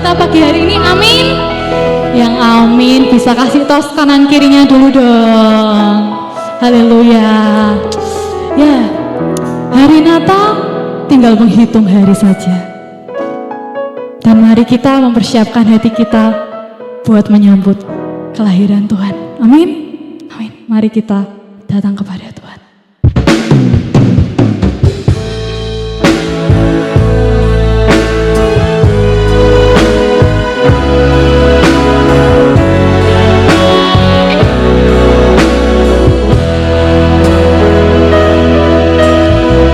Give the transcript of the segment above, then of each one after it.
kita pagi hari ini, amin. Yang amin bisa kasih tos kanan kirinya dulu dong. Haleluya. Ya, hari Natal tinggal menghitung hari saja. Dan mari kita mempersiapkan hati kita buat menyambut kelahiran Tuhan. Amin. Amin. Mari kita datang kepada Tuhan.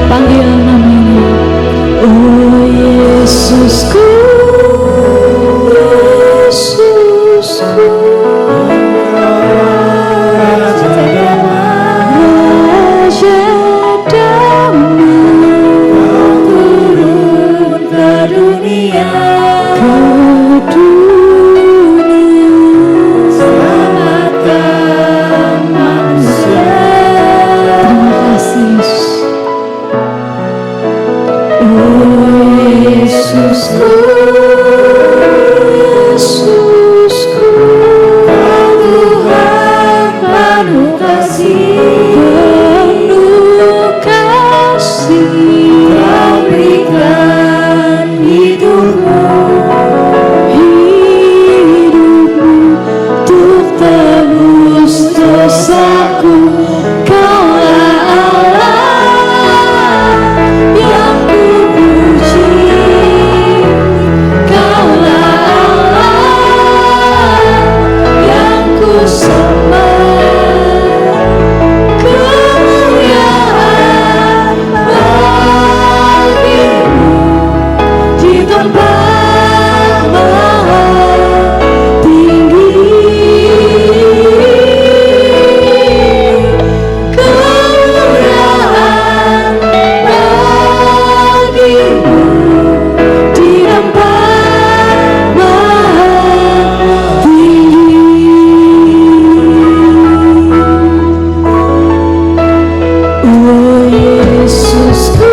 Panggil namanya, oh Yesusku, Yesusku, Raja damai, Kau turun ke dunia, selamatkan manusia. Terima kasih Yesus. Yesusku, Yesusku, Kau Tuhan penuh kasih, Kau berikan hidupmu untuk tebus dosaku. Kaulah Allah yang kupuji, Kaulah Allah yang kusembah. Kemuliaan bagimu di tempat maha tinggi. Kemuliaan bagimu di tempat maha tinggi. Oh Yesusku,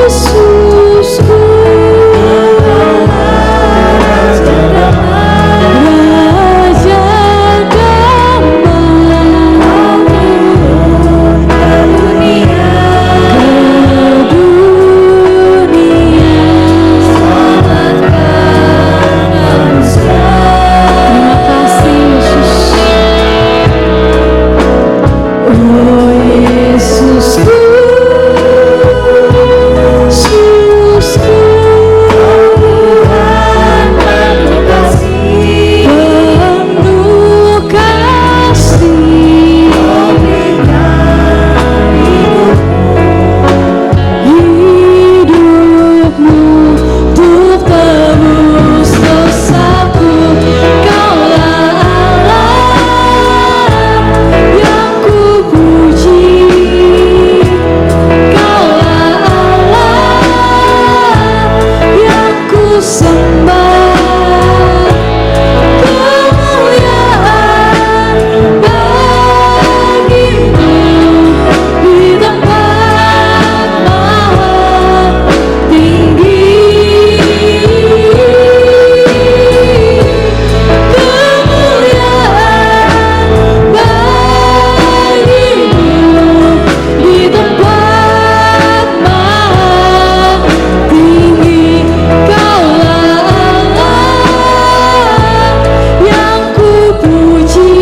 Yesusku, Raja damai, Kau turun ke dunia, selamatkan manusia. Terima kasih Yesus. Oh Yesusku, Yesusku, Tuhan penuh kasih, Kau berikan hidupmu untuk tebus dosaku. Kaulah Allah yang kupuji, Kaulah Allah yang kusembah. Kemuliaan bagimu di tempat maha tinggi. Kemuliaan bagimu di tempat maha tinggi. Kaulah Allah yang kupuji,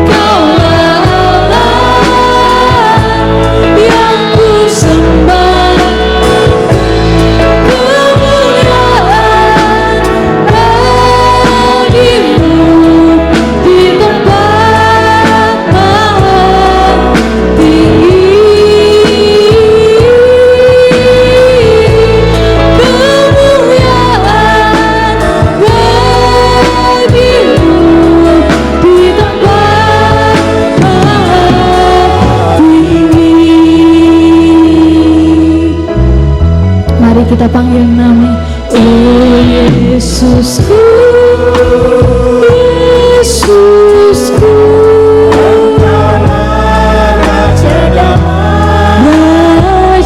Kaulah Allah yang kusembah. Kemuliaan bagimu di tempat maha tinggi. Kemuliaan bagimu di tempat maha tinggi. Mari kita panggil namanya, oh Yesusku, Yesusku, Raja damai,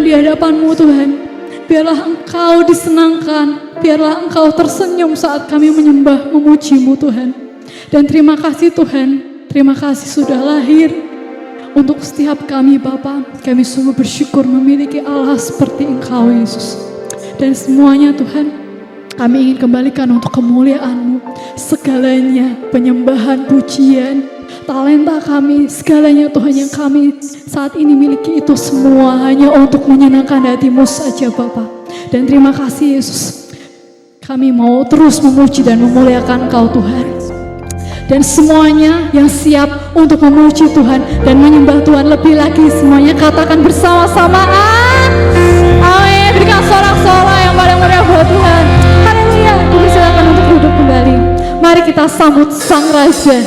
di hadapan-Mu Tuhan. Biarlah Engkau disenangkan, biarlah Engkau tersenyum saat kami menyembah, memuji-Mu Tuhan. Dan terima kasih Tuhan, terima kasih sudah lahir untuk setiap kami Bapa. Kami sungguh bersyukur memiliki Allah seperti Engkau Yesus. Dan semuanya Tuhan, kami ingin kembalikan untuk kemuliaan-Mu. Segalanya, penyembahan, pujian, talenta kami, segalanya Tuhan yang kami saat ini miliki itu semua hanya untuk menyenangkan hati-Mu saja Bapa. Dan terima kasih Yesus, kami mau terus memuji dan memuliakan Engkau Tuhan. Dan semuanya yang siap untuk memuji Tuhan dan menyembah Tuhan lebih lagi, semuanya katakan bersama-sama amin. Berikan sorak-sorai yang paling meriah buat Tuhan. Haleluya. Silakan untuk duduk kembali. Mari kita sambut Sang Raja.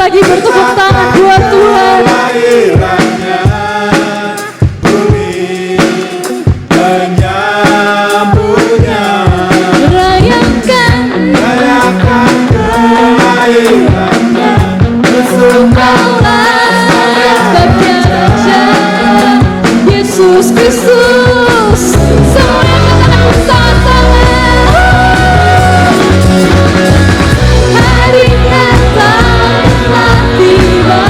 lagi bertepuk tangan buat Tuhan. Kelahirannya bumi menyambutnya, rayakan kelahirannya, bersungkawa sebabnya Raja Yesus Kristus. Semua yang katakan bersama-sama. Hari Natal telah tiba,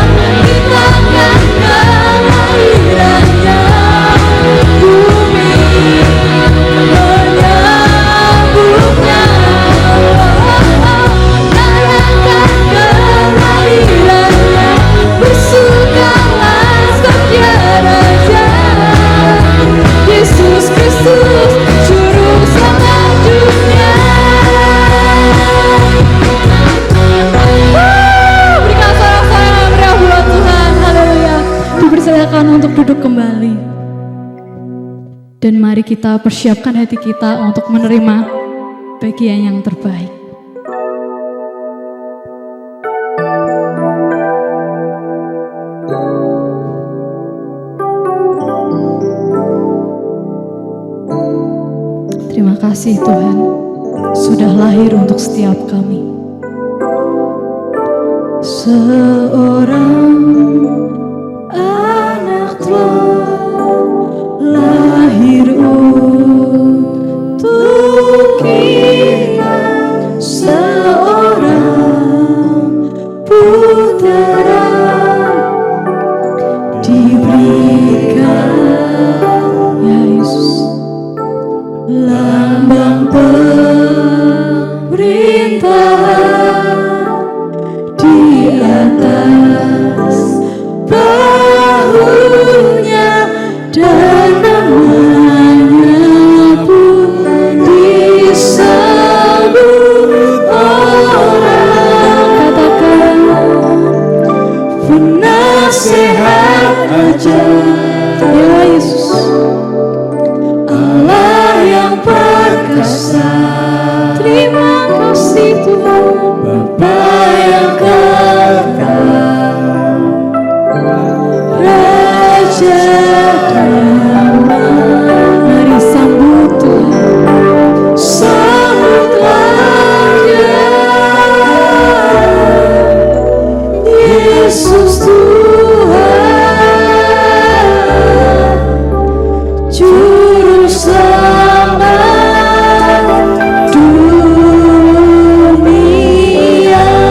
kita akan kelahirannya. Bumi menyambutnya, rayakan kelahirannya, bersukalah sabda Raja Yesus Kristus, Juru Selamat dunia. Berikan sorak-sorai yang meriah buat Tuhan. Haleluya. Dipersilakan untuk duduk kembali. Dan mari kita persiapkan hati kita untuk menerima bagian yang terbaik. Terima kasih Tuhan, sudah lahir untuk setiap kami. Seorang anak telah lahir untuk kita, seorang putera diberikan, ya Yesus, lambang pemerintahan di atas bahunya, dan namanya pun disebut orang. Katakan penasehat ajaib, ya Yesus, Allah yang perkasa. Terima kasih Tuhan, Bapa yang kekal, Raja damai. Mari sambut Tuhan, sambutlah Dia, Yesus Tuhan, Juru Selamat dunia.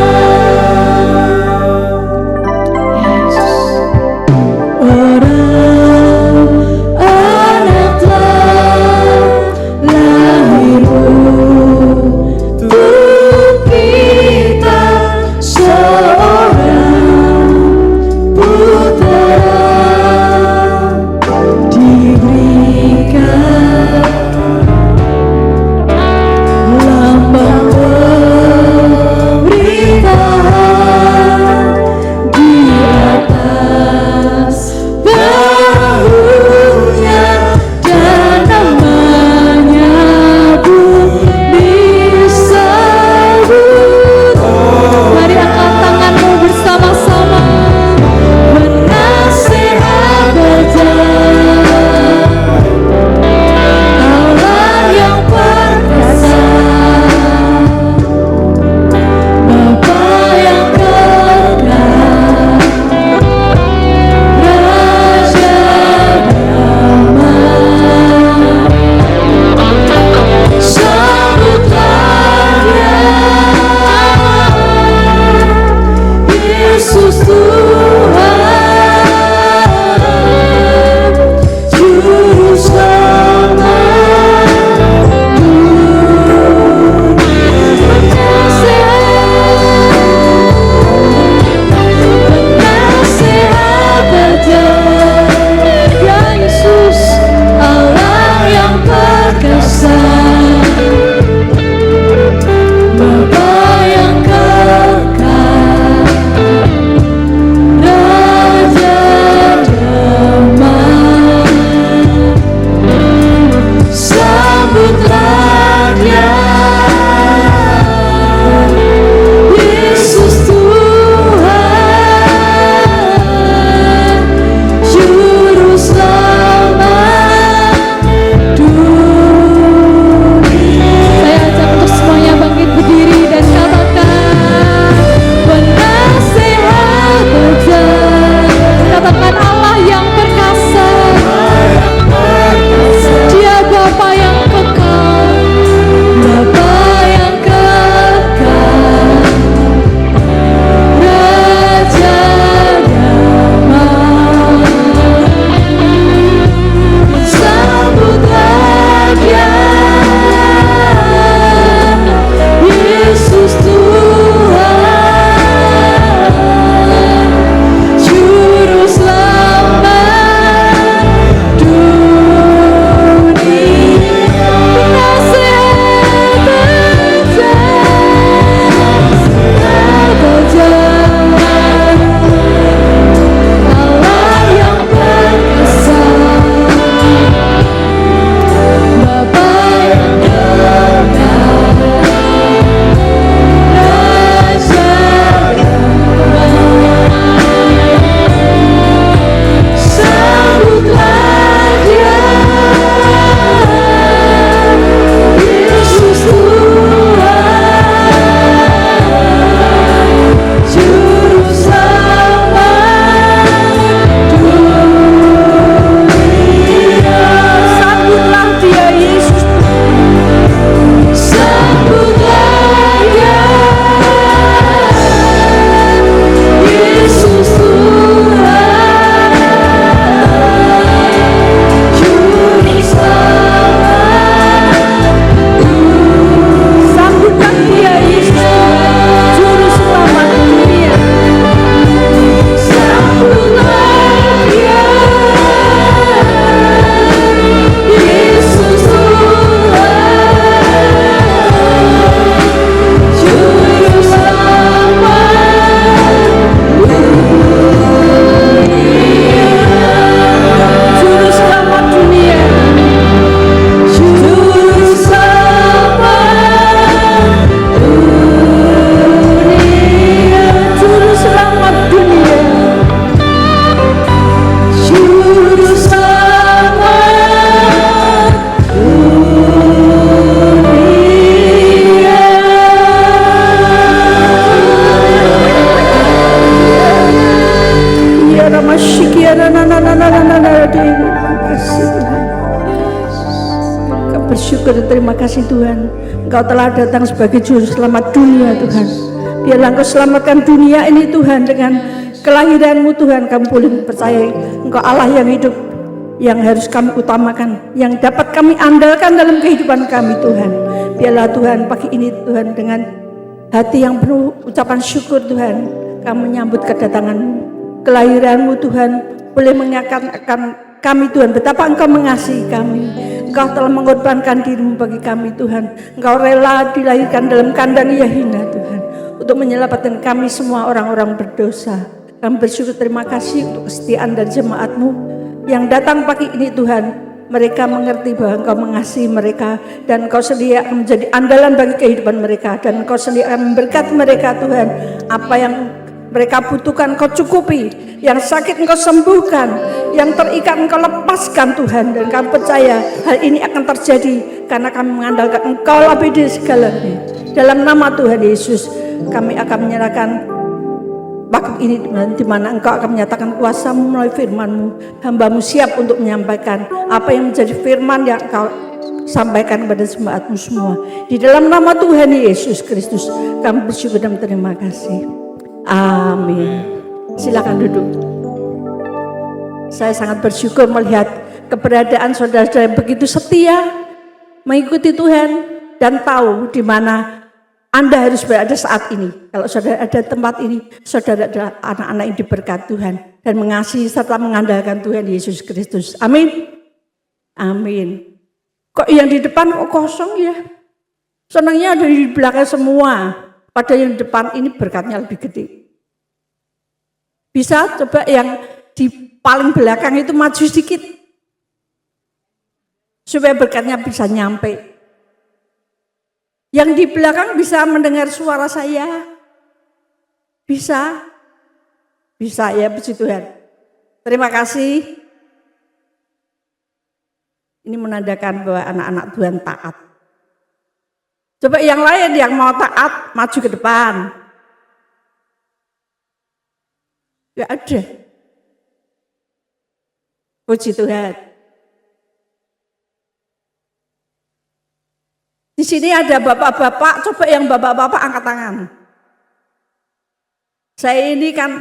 bersyukur dan terima kasih Tuhan. Engkau telah datang sebagai juru selamat dunia Tuhan. Biarlah Engkau selamatkan dunia ini Tuhan dengan kelahiran-Mu Tuhan. Kami boleh percaya Engkau Allah yang hidup, yang harus kami utamakan, yang dapat kami andalkan dalam kehidupan kami Tuhan. Biarlah Tuhan pagi ini Tuhan dengan hati yang penuh ucapan syukur Tuhan, kami menyambut kedatangan-Mu, kelahiran-Mu Tuhan, boleh mengingatkan kami Tuhan betapa Engkau mengasihi kami. Engkau telah mengorbankan diri-Mu bagi kami Tuhan. Engkau rela dilahirkan dalam kandang Yahina Tuhan, untuk menyelamatkan kami semua orang-orang berdosa. Kami bersyukur terima kasih untuk kesetiaan dan jemaat-Mu yang datang pagi ini Tuhan. Mereka mengerti bahwa Engkau mengasihi mereka dan Engkau sedia menjadi andalan bagi kehidupan mereka, dan Engkau sedia memberkati mereka Tuhan. Apa yang mereka butuhkan Engkau cukupi, yang sakit Engkau sembuhkan, yang terikat Engkau lepaskan Tuhan. Dan kami percaya hal ini akan terjadi karena kami mengandalkan Engkau lebih dari segalanya. Dalam nama Tuhan Yesus kami akan menyerahkan waktu ini di mana Engkau akan menyatakan kuasa-Mu melalui firman-Mu. Hamba-Mu siap untuk menyampaikan apa yang menjadi firman yang Engkau sampaikan kepada jemaat-Mu semua. Di dalam nama Tuhan Yesus Kristus kami bersyukur dan terima kasih. Amin. Silakan duduk. Saya sangat bersyukur melihat keberadaan saudara-saudara yang begitu setia mengikuti Tuhan dan tahu di mana Anda harus berada saat ini. Kalau saudara ada tempat ini, saudara adalah anak-anak yang diberkati Tuhan dan mengasihi serta mengandalkan Tuhan Yesus Kristus. Amin. Amin. Kok yang di depan kok kosong ya? Senangnya ada di belakang semua. Padahal yang di depan ini berkatnya lebih gede. Bisa coba yang di paling belakang itu maju sedikit, supaya berkatnya bisa nyampe. Yang di belakang bisa mendengar suara saya? Bisa? Bisa ya, puji Tuhan. Terima kasih. Ini menandakan bahwa anak-anak Tuhan taat. Coba yang lain yang mau taat, maju ke depan. Gak ada. Puji Tuhan. Di sini ada bapak-bapak, coba yang bapak-bapak angkat tangan. Saya ini kan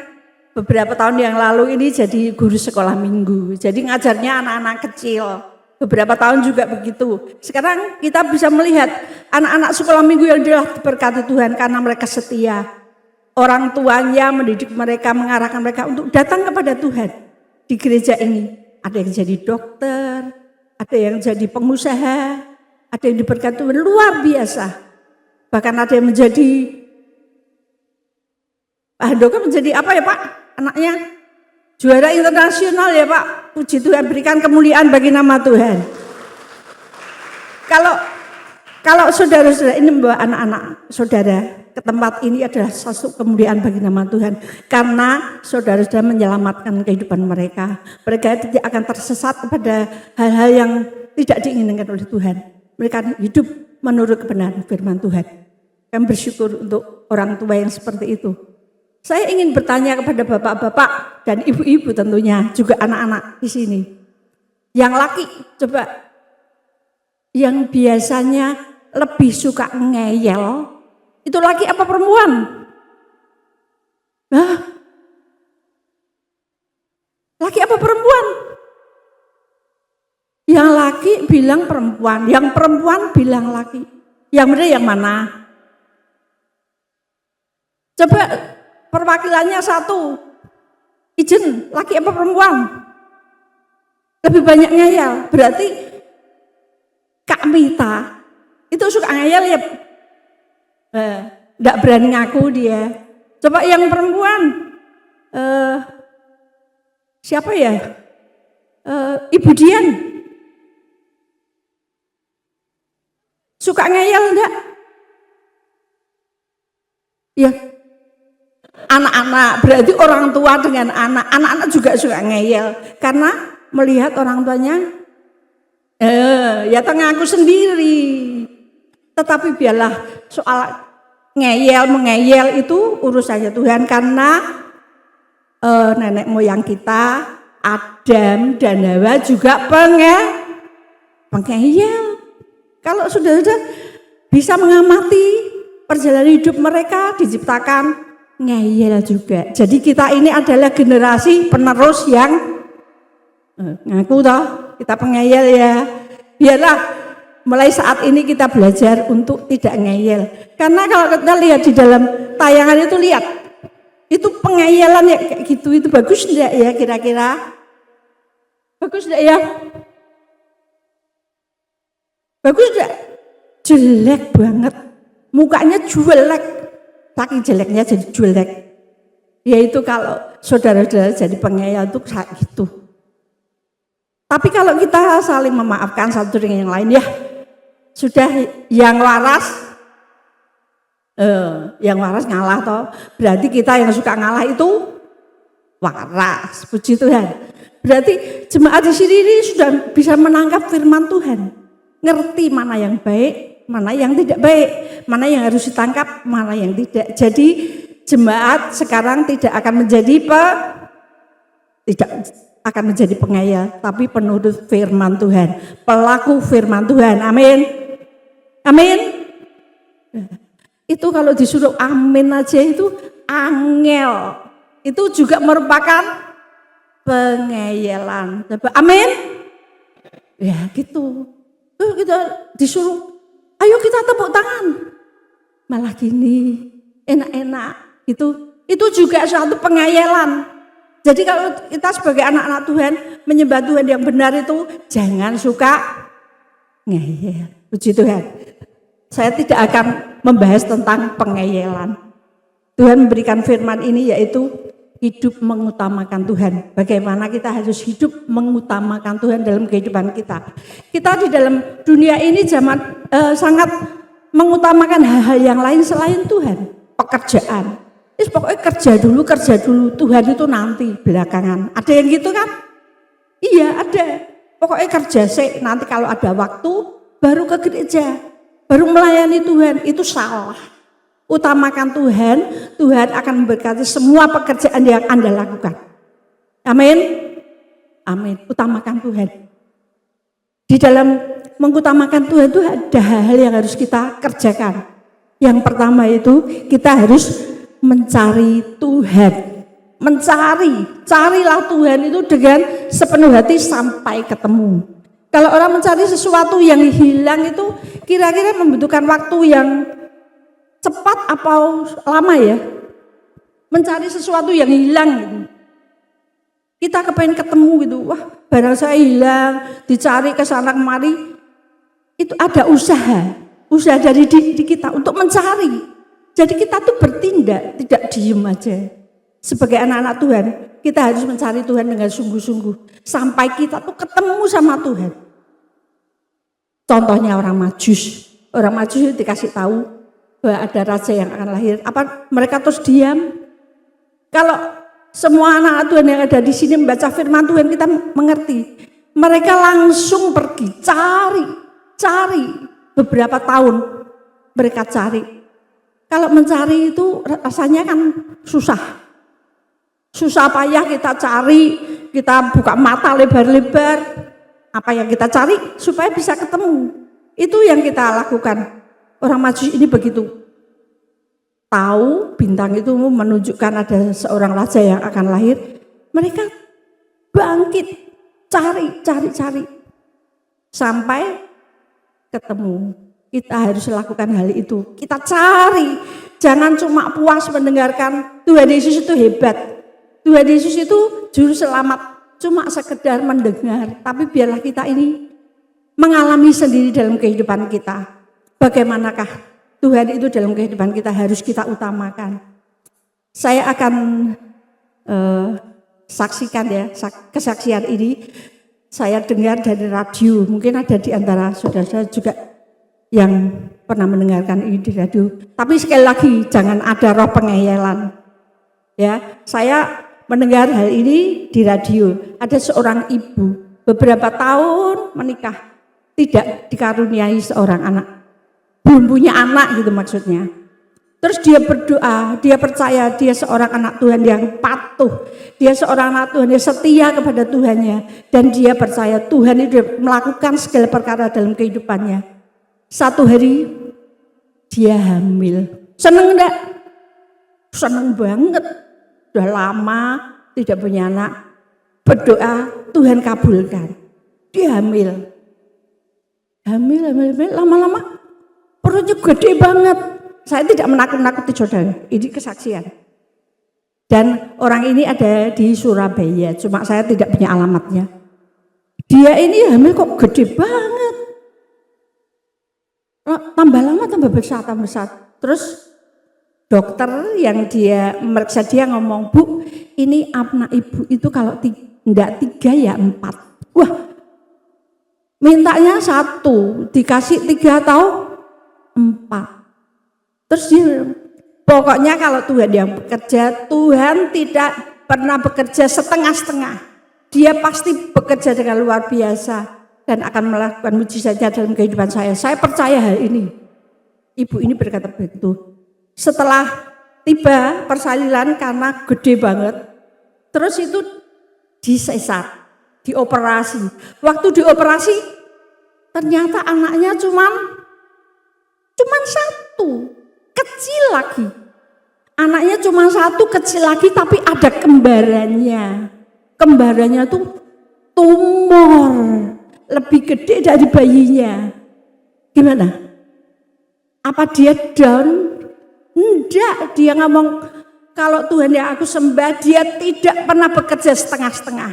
beberapa tahun yang lalu ini jadi guru sekolah minggu. Jadi ngajarnya anak-anak kecil. Beberapa tahun juga begitu. Sekarang kita bisa melihat anak-anak sekolah minggu yang telah diberkati Tuhan karena mereka setia. Orang tuanya mendidik mereka, mengarahkan mereka untuk datang kepada Tuhan. Di gereja ini ada yang jadi dokter, ada yang jadi pengusaha, ada yang diberkati Tuhan luar biasa. Bahkan ada yang menjadi, Pak Handoko menjadi apa ya Pak? Anaknya juara internasional ya Pak. Puji Tuhan, berikan kemuliaan bagi nama Tuhan. Kalau saudara-saudara ini membawa anak-anak saudara ke tempat ini adalah satu kemuliaan bagi nama Tuhan. Karena saudara-saudara menyelamatkan kehidupan mereka. Mereka tidak akan tersesat kepada hal-hal yang tidak diinginkan oleh Tuhan. Mereka hidup menurut kebenaran firman Tuhan. Kami bersyukur untuk orang tua yang seperti itu. Saya ingin bertanya kepada bapak-bapak dan ibu-ibu tentunya, juga anak-anak di sini. Yang laki, coba yang biasanya lebih suka ngeyel, itu laki apa perempuan? Hah? Laki apa perempuan? Yang laki bilang perempuan, yang perempuan bilang laki. Yang benar yang mana? Coba perwakilannya satu, izin laki apa perempuan? Lebih banyak ngeyel, berarti Kak Mita itu suka ngeyel ya? Enggak berani ngaku dia. Coba yang perempuan, siapa ya? Ibu Dian, suka ngeyel enggak? Ya. Anak-anak, berarti orang tua dengan anak-anak juga suka ngeyel karena melihat orang tuanya ya ngaku sendiri. Tetapi biarlah soal mengeyel itu urusannya Tuhan, karena nenek moyang kita Adam dan Hawa juga pengeyel. Kalau sudah bisa mengamati perjalanan hidup mereka, diciptakan ngeyel juga. Jadi kita ini adalah generasi penerus yang ngaku toh, kita pengeyel ya. Biarlah mulai saat ini kita belajar untuk tidak ngeyel. Karena kalau kita lihat di dalam tayangan itu, lihat itu pengeyelan ya kayak gitu, itu bagus enggak ya kira-kira? Bagus enggak ya? Bagus enggak? Jelek banget. Mukanya jelek. Saking jeleknya jadi jelek. Yaitu kalau saudara-saudara jadi pengeyel itu kayak gitu. Tapi kalau kita saling memaafkan satu dengan yang lain, ya sudah, yang waras ngalah toh. Berarti kita yang suka ngalah itu waras. Puji Tuhan. Berarti jemaat di sini ini sudah bisa menangkap firman Tuhan. Ngerti mana yang baik, mana yang tidak baik, mana yang harus ditangkap, mana yang tidak. Jadi jemaat sekarang tidak akan menjadi pengeyel, tapi penurut firman Tuhan, pelaku firman Tuhan. Amin. Amin. Itu kalau disuruh amin aja itu angel. Itu juga merupakan pengeyelan. Amin. Ya gitu. Kita disuruh, ayo kita tepuk tangan. Malah gini, enak-enak gitu. Itu juga suatu pengeyelan. Jadi kalau kita sebagai anak-anak Tuhan, menyembah Tuhan yang benar itu jangan suka ngeyel. Puji Tuhan. Saya tidak akan membahas tentang pengeyelan. Tuhan memberikan firman ini yaitu hidup mengutamakan Tuhan. Bagaimana kita harus hidup mengutamakan Tuhan dalam kehidupan kita. Kita di dalam dunia ini sangat mengutamakan hal-hal yang lain selain Tuhan. Pekerjaan. Pokoknya kerja dulu, Tuhan itu nanti belakangan. Ada yang gitu kan? Iya ada. Pokoknya kerja sih, nanti kalau ada waktu baru ke gereja, baru melayani Tuhan. Itu salah. Utamakan Tuhan, Tuhan akan memberkati semua pekerjaan yang Anda lakukan. Amin. Amin. Utamakan Tuhan. Di dalam mengutamakan Tuhan itu ada hal-hal yang harus kita kerjakan. Yang pertama itu kita harus mencari Tuhan. Carilah Tuhan itu dengan sepenuh hati sampai ketemu. Kalau orang mencari sesuatu yang hilang itu kira-kira membutuhkan waktu yang cepat atau lama ya? Mencari sesuatu yang hilang gitu. Kita kepengen ketemu gitu, wah barang saya hilang, dicari ke sana kemari. Itu ada usaha dari diri kita untuk mencari. Jadi kita tuh bertindak, tidak diem aja. Sebagai anak-anak Tuhan, kita harus mencari Tuhan dengan sungguh-sungguh. Sampai kita tuh ketemu sama Tuhan. Contohnya orang Majus. Orang Majus itu dikasih tahu bahwa ada raja yang akan lahir. Apa mereka terus diam? Kalau semua anak-anak Tuhan yang ada di sini membaca firman Tuhan, kita mengerti. Mereka langsung pergi, cari. Beberapa tahun mereka cari. Kalau mencari itu rasanya kan susah payah kita cari, kita buka mata lebar-lebar. Apa yang kita cari supaya bisa ketemu. Itu yang kita lakukan. Orang Majus ini begitu. Tahu bintang itu menunjukkan ada seorang raja yang akan lahir. Mereka bangkit, cari. Sampai ketemu. Kita harus lakukan hal itu. Kita cari. Jangan cuma puas mendengarkan Tuhan Yesus itu hebat. Tuhan Yesus itu juru selamat. Cuma sekedar mendengar. Tapi biarlah kita ini mengalami sendiri dalam kehidupan kita. Bagaimanakah Tuhan itu dalam kehidupan kita harus kita utamakan. Saya akan saksikan ya kesaksian ini. Saya dengar dari radio. Mungkin ada di antara saudara-saudara juga yang pernah mendengarkan ini di radio. Tapi sekali lagi jangan ada roh pengeyelan. Ya, saya mendengar hal ini di radio. Ada seorang ibu beberapa tahun menikah tidak dikaruniai seorang anak. Belum punya anak gitu maksudnya. Terus dia berdoa, dia percaya dia seorang anak Tuhan yang patuh. Dia seorang anak Tuhan yang setia kepada Tuhannya. Dan dia percaya Tuhan itu melakukan segala perkara dalam kehidupannya. Satu hari dia hamil. Seneng enggak? Seneng banget. Sudah lama tidak punya anak. Berdoa, Tuhan kabulkan. Dia hamil. Hamil, lama-lama perutnya gede banget. Saya tidak menakut-nakuti saudara. Ini kesaksian. Dan orang ini ada di Surabaya, cuma saya tidak punya alamatnya. Dia ini hamil kok gede banget. Tambah lama tambah besar. Terus dokter yang dia meriksa dia ngomong, "Bu, ini anak ibu itu kalau tidak 3 ya 4." Wah, mintanya 1, dikasih 3 atau 4. Terus dia, pokoknya kalau Tuhan yang bekerja, Tuhan tidak pernah bekerja setengah-setengah. Dia pasti bekerja dengan luar biasa dan akan melakukan mujizatnya dalam kehidupan saya. Saya percaya hal ini. Ibu ini berkata begitu. Setelah tiba persalinan karena gede banget, terus itu disesar, dioperasi. Waktu dioperasi, ternyata anaknya cuman 1, kecil lagi. Anaknya cuma 1, kecil lagi, tapi ada kembarannya. Kembarannya tuh tumor, lebih gede dari bayinya. Gimana? Apa dia down? Enggak, dia ngomong, kalau Tuhan yang aku sembah, dia tidak pernah bekerja setengah-setengah.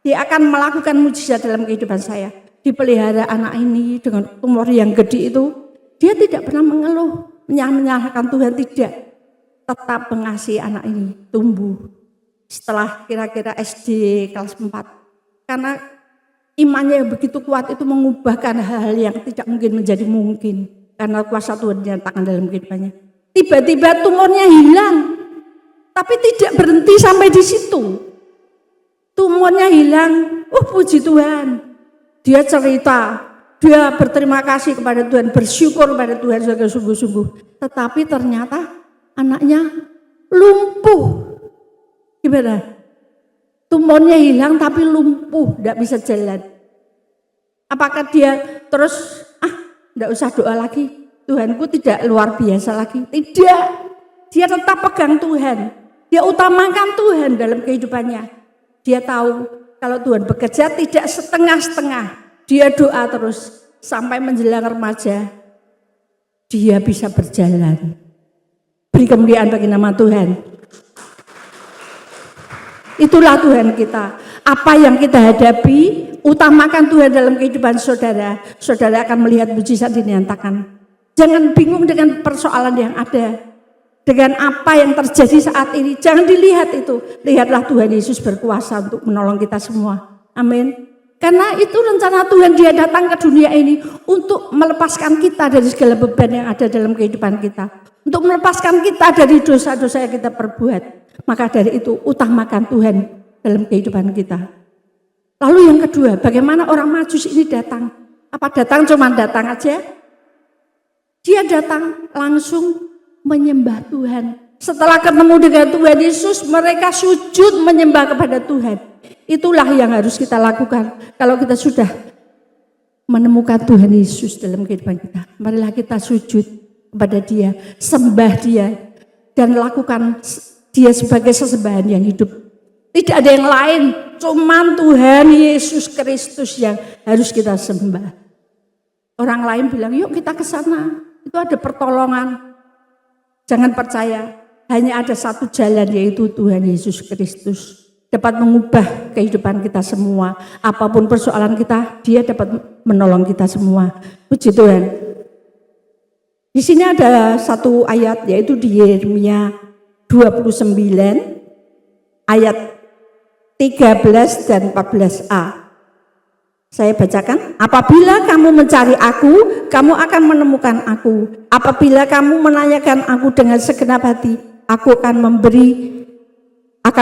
Dia akan melakukan mujizat dalam kehidupan saya. Dipelihara anak ini dengan tumor yang gede itu, dia tidak pernah mengeluh, menyalahkan Tuhan, tidak. Tetap mengasihi anak ini, tumbuh. Setelah kira-kira SD kelas 4. Karena imannya yang begitu kuat itu mengubahkan hal-hal yang tidak mungkin menjadi mungkin. Karena kuasa Tuhan dinyatakan dalam kehidupannya. Tiba-tiba tumornya hilang. Tapi tidak berhenti sampai di situ. Tumornya hilang, puji Tuhan. Dia cerita, dia berterima kasih kepada Tuhan, bersyukur kepada Tuhan sebagai sungguh-sungguh. Tetapi ternyata anaknya lumpuh. Gimana? Tumornya hilang tapi lumpuh, tidak bisa jalan. Apakah dia terus, tidak usah doa lagi, Tuhanku tidak luar biasa lagi? Tidak, dia tetap pegang Tuhan. Dia utamakan Tuhan dalam kehidupannya. Dia tahu kalau Tuhan bekerja tidak setengah-setengah. Dia doa terus sampai menjelang remaja. Dia bisa berjalan. Beri kemuliaan bagi nama Tuhan. Itulah Tuhan kita. Apa yang kita hadapi, utamakan Tuhan dalam kehidupan saudara. Saudara akan melihat mujizat dinyatakan. Jangan bingung dengan persoalan yang ada. Dengan apa yang terjadi saat ini. Jangan dilihat itu. Lihatlah Tuhan Yesus berkuasa untuk menolong kita semua. Amin. Karena itu rencana Tuhan, dia datang ke dunia ini untuk melepaskan kita dari segala beban yang ada dalam kehidupan kita. Untuk melepaskan kita dari dosa-dosa yang kita perbuat. Maka dari itu utamakan Tuhan dalam kehidupan kita. Lalu yang kedua, bagaimana orang Majus ini datang? Apa datang cuma datang aja? Dia datang langsung menyembah Tuhan. Setelah ketemu dengan Tuhan Yesus, mereka sujud menyembah kepada Tuhan. Itulah yang harus kita lakukan. Kalau kita sudah menemukan Tuhan Yesus dalam kehidupan kita, marilah kita sujud kepada Dia, sembah Dia, dan lakukan Dia sebagai sesembahan yang hidup. Tidak ada yang lain, cuman Tuhan Yesus Kristus yang harus kita sembah. Orang lain bilang, yuk kita ke sana, itu ada pertolongan. Jangan percaya, hanya ada satu jalan, yaitu Tuhan Yesus Kristus. Dapat mengubah kehidupan kita semua. Apapun persoalan kita, Dia dapat menolong kita semua. Puji Tuhan. Di sini ada satu ayat, yaitu di Yeremia 29 ayat 13 dan 14a. Saya bacakan. Apabila kamu mencari aku, kamu akan menemukan aku. Apabila kamu menanyakan aku dengan segenap hati, aku akan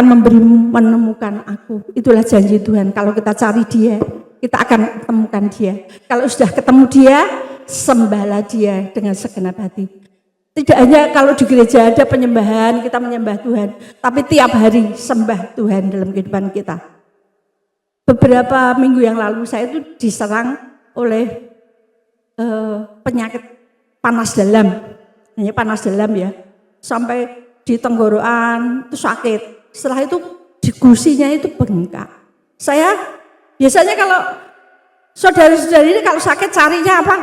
memberimu menemukan aku. Itulah janji Tuhan. Kalau kita cari Dia, kita akan temukan Dia. Kalau sudah ketemu Dia, sembahlah Dia dengan segenap hati. Tidak hanya kalau di gereja ada penyembahan, kita menyembah Tuhan, tapi tiap hari sembah Tuhan dalam kehidupan kita. Beberapa minggu yang lalu saya itu diserang oleh penyakit panas dalam. Ini panas dalam ya. Sampai di tenggorokan itu sakit. Setelah itu di gusinya itu bengkak. Saya biasanya kalau saudara-saudari ini kalau sakit carinya apa?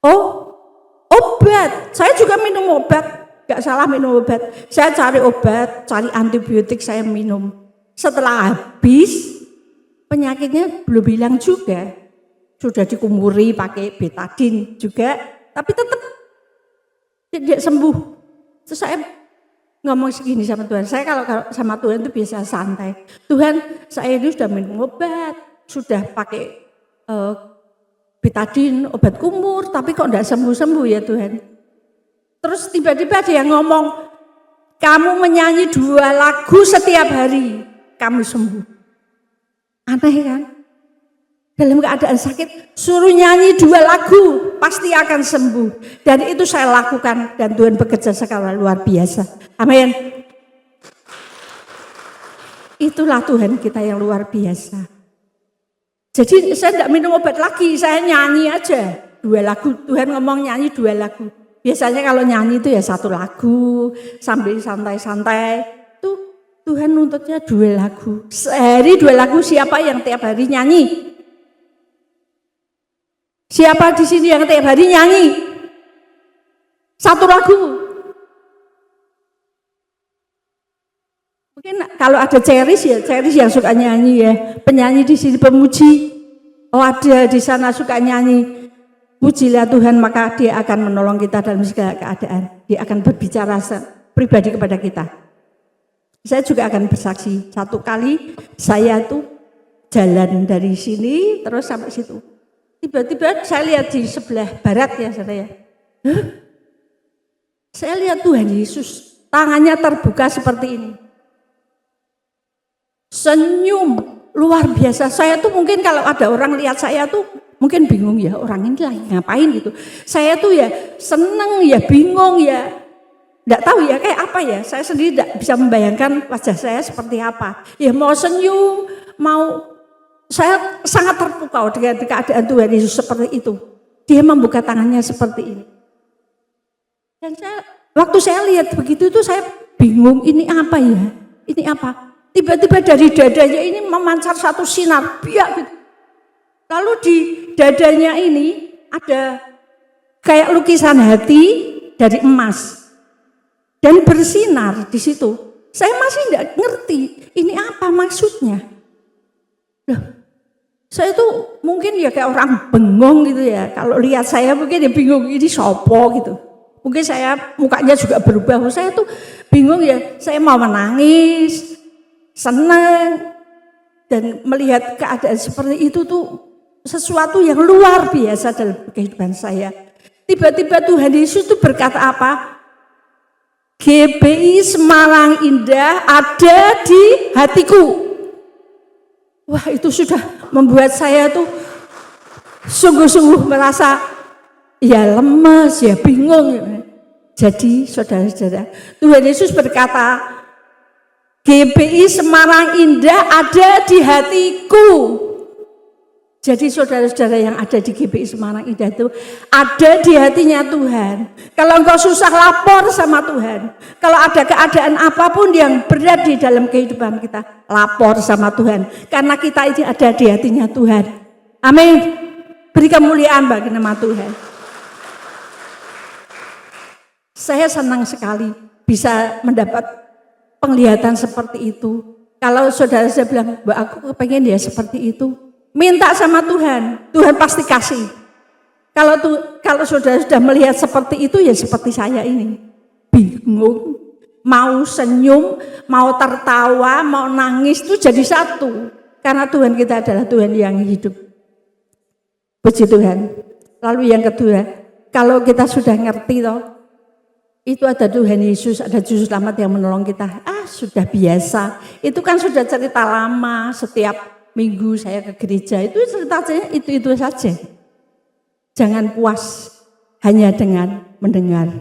Oh, obat. Saya juga minum obat. Gak salah minum obat. Saya cari obat, cari antibiotik saya minum. Setelah habis, penyakitnya belum hilang juga. Sudah dikumuri pakai betadine juga, tapi tetap tidak sembuh. Terus saya ngomong segini sama Tuhan. Saya kalau sama Tuhan itu biasa santai. Tuhan, saya ini sudah minum obat, sudah pakai betadine, obat kumur, tapi kok enggak sembuh-sembuh ya Tuhan. Terus tiba-tiba ada yang ngomong, kamu menyanyi 2 lagu setiap hari, kamu sembuh. Aneh kan? Dalam keadaan sakit, suruh nyanyi 2 lagu, pasti akan sembuh. Dan itu saya lakukan, dan Tuhan bekerja secara luar biasa. Amin. Itulah Tuhan kita yang luar biasa. Jadi saya tidak minum obat lagi, saya nyanyi aja 2 lagu. Tuhan ngomong nyanyi 2 lagu. Biasanya kalau nyanyi itu ya 1 lagu, sambil santai-santai. Tuh Tuhan nuntutnya 2 lagu. Sehari 2 lagu, siapa yang tiap hari nyanyi? Siapa di sini yang tiap hari nyanyi? 1 lagu. Mungkin kalau ada Ceris ya, Ceris yang suka nyanyi ya. Penyanyi di sini pemuji. Oh ada di sana suka nyanyi. Pujilah Tuhan maka dia akan menolong kita dalam segala keadaan. Dia akan berbicara pribadi kepada kita. Saya juga akan bersaksi. 1 kali saya tuh jalan dari sini terus sampai situ. Tiba-tiba saya lihat di sebelah barat ya saudara ya. Saya lihat Tuhan Yesus tangannya terbuka seperti ini. Senyum luar biasa. Saya tuh mungkin kalau ada orang lihat saya tuh mungkin bingung ya, orang ini lagi ngapain gitu. Saya tuh ya seneng ya, bingung ya. Enggak tahu ya kayak apa ya. Saya sendiri tidak bisa membayangkan wajah saya seperti apa. Ya mau senyum, saya sangat terpukau dengan keadaan Tuhan Yesus seperti itu. Dia membuka tangannya seperti ini. Dan waktu saya lihat begitu itu saya bingung, ini apa ya? Ini apa? Tiba-tiba dari dadanya ini memancar satu sinar biak gitu. Lalu di dadanya ini ada kayak lukisan hati dari emas dan bersinar di situ. Saya masih tidak ngerti ini apa maksudnya. Loh, saya tuh mungkin ya kayak orang bengong gitu ya. Kalau lihat saya mungkin ya bingung ini sopo gitu. Mungkin saya mukanya juga berubah. Saya tuh bingung ya. Saya mau menangis, senang, dan melihat keadaan seperti itu tuh sesuatu yang luar biasa dalam kehidupan saya. Tiba-tiba Tuhan Yesus itu berkata apa? GBI Semarang Indah ada di hatiku. Wah itu sudah membuat saya tuh sungguh-sungguh merasa ya lemas, ya bingung. Jadi saudara-saudara, Tuhan Yesus berkata, GBI Semarang Indah ada di hatiku. Jadi saudara-saudara yang ada di GBI Semarang Indah itu ada di hatinya Tuhan. Kalau engkau susah lapor sama Tuhan. Kalau ada keadaan apapun yang berat di dalam kehidupan kita, lapor sama Tuhan. Karena kita ini ada di hatinya Tuhan. Amin. Beri kemuliaan bagi nama Tuhan. Saya senang sekali bisa mendapat penglihatan seperti itu. Kalau saudara saya bilang, Mbak aku kepengen ya seperti itu. Minta sama Tuhan, Tuhan pasti kasih. Kalau saudara sudah melihat seperti itu ya seperti saya ini. Bingung, mau senyum, mau tertawa, mau nangis itu jadi satu. Karena Tuhan kita adalah Tuhan yang hidup. Puji Tuhan. Lalu yang kedua, kalau kita sudah ngerti toh, itu ada Tuhan Yesus, ada Juru Selamat yang menolong kita. Sudah biasa. Itu kan sudah cerita lama, setiap minggu saya ke gereja itu ceritanya itu saja. Jangan puas hanya dengan mendengar.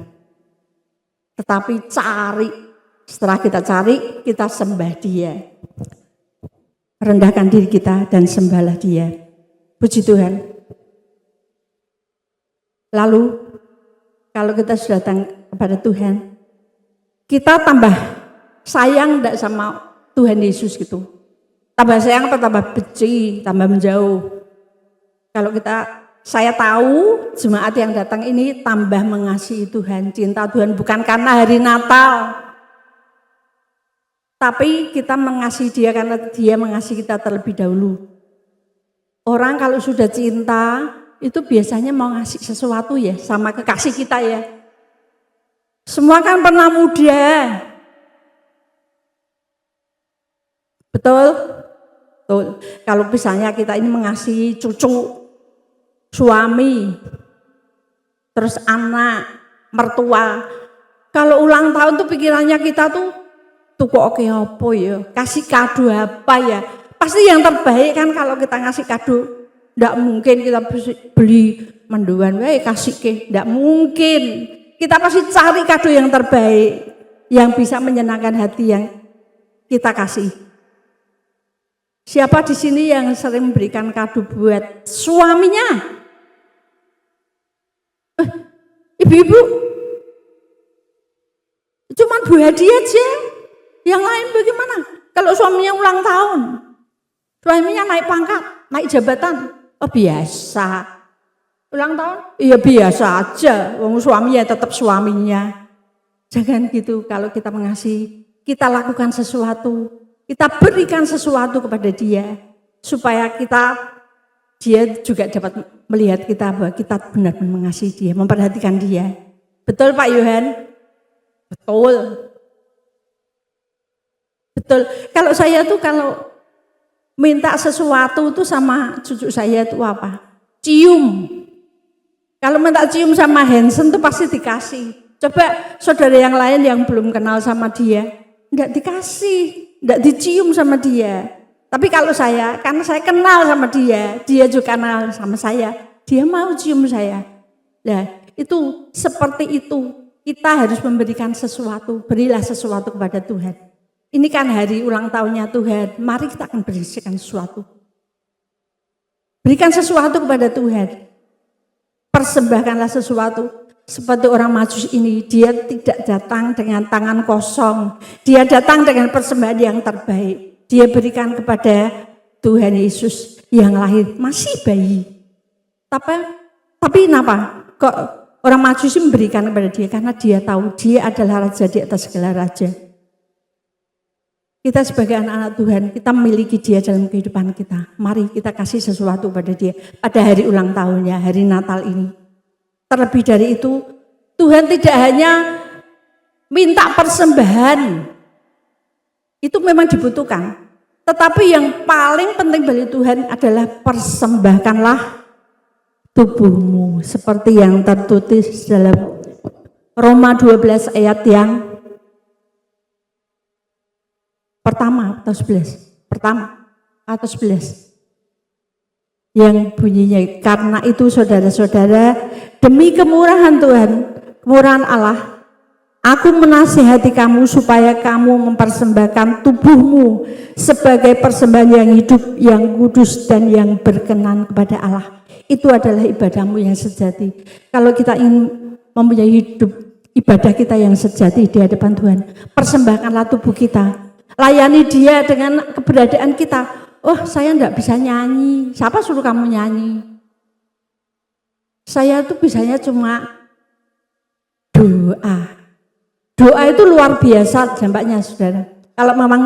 Tetapi cari, setelah kita cari, kita sembah Dia. Rendahkan diri kita dan sembahlah Dia. Puji Tuhan. Lalu kalau kita sudah datang kepada Tuhan, kita tambah sayang enggak sama Tuhan Yesus gitu. Tambah sayang apa tambah benci, tambah menjauh. Kalau saya tahu jemaat yang datang ini tambah mengasihi Tuhan, cinta Tuhan bukan karena hari Natal. Tapi kita mengasihi dia karena dia mengasihi kita terlebih dahulu. Orang kalau sudah cinta, itu biasanya mau ngasih sesuatu ya sama kekasih kita ya. Semua kan pernah muda. Betul? Betul. Kalau misalnya kita ini mengasihi cucu, suami, terus anak, mertua. Kalau ulang tahun tuh pikirannya kita tuh kok oke apa ya, kasih kado apa ya. Pasti yang terbaik kan kalau kita ngasih kado. Nggak mungkin kita beli mendoan, kasih ke, nggak mungkin. Kita pasti cari kado yang terbaik, yang bisa menyenangkan hati yang kita kasih. Siapa di sini yang sering memberikan kado buat suaminya? Ibu-ibu, cuman Bu Hadi aja. Yang lain bagaimana? Kalau suaminya ulang tahun, suaminya naik pangkat, naik jabatan. Oh biasa, ulang tahun? Iya biasa aja, wong suaminya tetap suaminya. Jangan gitu, kalau kita mengasihi, kita lakukan sesuatu, kita berikan sesuatu kepada dia, supaya dia juga dapat melihat kita bahwa kita benar-benar mengasihi dia, memperhatikan dia. Betul Pak Yohan? Betul. Betul. Kalau saya tuh minta sesuatu tuh sama cucu saya itu apa? Cium. Kalau minta cium sama Hansen tuh pasti dikasih. Coba saudara yang lain yang belum kenal sama dia, enggak dikasih, enggak dicium sama dia. Tapi kalau saya, karena saya kenal sama dia juga kenal sama saya, dia mau cium saya. Nah, itu seperti itu. Kita harus memberikan sesuatu, berilah sesuatu kepada Tuhan. Ini kan hari ulang tahunnya Tuhan, mari kita akan berikan sesuatu. Berikan sesuatu kepada Tuhan. Persembahkanlah sesuatu. Seperti orang Majus ini, dia tidak datang dengan tangan kosong. Dia datang dengan persembahan yang terbaik. Dia berikan kepada Tuhan Yesus yang lahir, masih bayi. Tapi kenapa? Kok orang Majus memberikan kepada dia? Karena dia tahu dia adalah raja di atas segala raja. Kita sebagai anak-anak Tuhan, kita memiliki dia dalam kehidupan kita. Mari kita kasih sesuatu pada dia pada hari ulang tahunnya, hari Natal ini. Terlebih dari itu, Tuhan tidak hanya minta persembahan. Itu memang dibutuhkan. Tetapi yang paling penting bagi Tuhan adalah persembahkanlah tubuhmu. Seperti yang tertulis dalam Roma 12 ayat yang pertama atau 11. Pertama atau 11. Yang bunyinya, karena itu saudara-saudara, demi kemurahan Tuhan, kemurahan Allah, aku menasihati kamu supaya kamu mempersembahkan tubuhmu sebagai persembahan yang hidup, yang kudus dan yang berkenan kepada Allah. Itu adalah ibadahmu yang sejati. Kalau kita ingin mempunyai hidup ibadah kita yang sejati di hadapan Tuhan, persembahkanlah tubuh kita. Layani dia dengan keberadaan kita. Oh, saya enggak bisa nyanyi. Siapa suruh kamu nyanyi? Saya tuh bisanya cuma doa. Doa itu luar biasa dampaknya, saudara. Kalau memang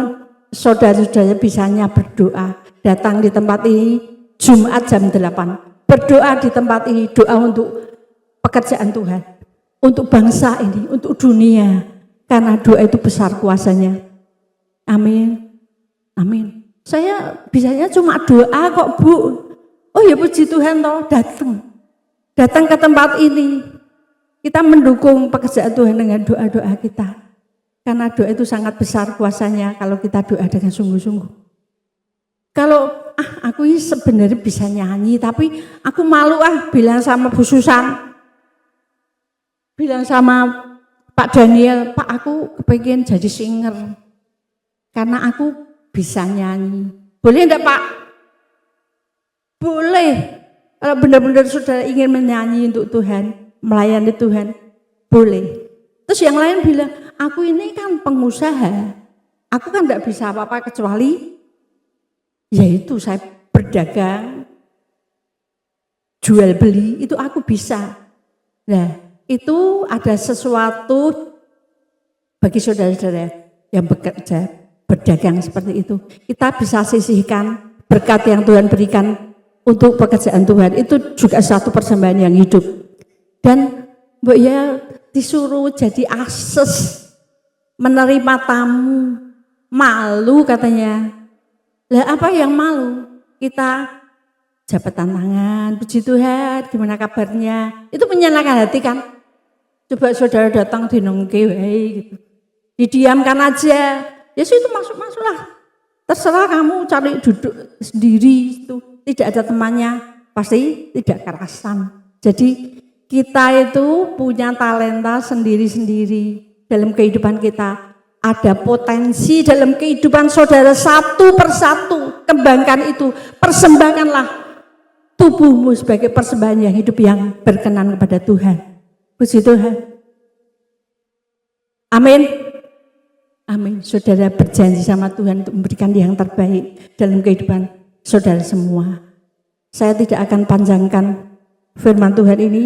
saudara-saudara bisanya berdoa, datang di tempat ini Jumat jam 8. Berdoa di tempat ini, doa untuk pekerjaan Tuhan, untuk bangsa ini, untuk dunia. Karena doa itu besar kuasanya. Amin, amin. Saya bisanya cuma doa kok Bu. Oh ya puji Tuhan toh, datang ke tempat ini. Kita mendukung pekerjaan Tuhan dengan doa-doa kita. Karena doa itu sangat besar kuasanya kalau kita doa dengan sungguh-sungguh. Kalau aku ini sebenarnya bisa nyanyi, tapi aku malu bilang sama Bu Susan, bilang sama Pak Daniel, Pak aku kepengen jadi singer. Karena aku bisa nyanyi. Boleh enggak Pak? Boleh. Kalau benar-benar saudara ingin menyanyi untuk Tuhan, melayani Tuhan, boleh. Terus yang lain bilang, aku ini kan pengusaha, aku kan tidak bisa apa-apa kecuali yaitu saya berdagang, jual beli, itu aku bisa. Nah, itu ada sesuatu bagi saudara-saudara yang bekerja, berdagang seperti itu. Kita bisa sisihkan berkat yang Tuhan berikan untuk pekerjaan Tuhan. Itu juga satu persembahan yang hidup. Dan Mbak ya disuruh jadi akses menerima tamu, malu katanya. Lah apa yang malu? Kita jabatan tangan, puji Tuhan, gimana kabarnya? Itu menyenangkan hati kan? Coba saudara datang di nongke, gitu. Didiamkan aja, ya itu masuk-masuklah. Terserah kamu cari duduk sendiri, itu tidak ada temannya, pasti tidak kerasan. Jadi kita itu punya talenta sendiri-sendiri dalam kehidupan kita. Ada potensi dalam kehidupan saudara satu persatu, kembangkan itu, persembahkanlah tubuhmu sebagai persembahan yang hidup yang berkenan kepada Tuhan. Puji Tuhan. Amin. Amin. Saudara berjanji sama Tuhan untuk memberikan yang terbaik dalam kehidupan saudara semua. Saya tidak akan panjangkan firman Tuhan ini.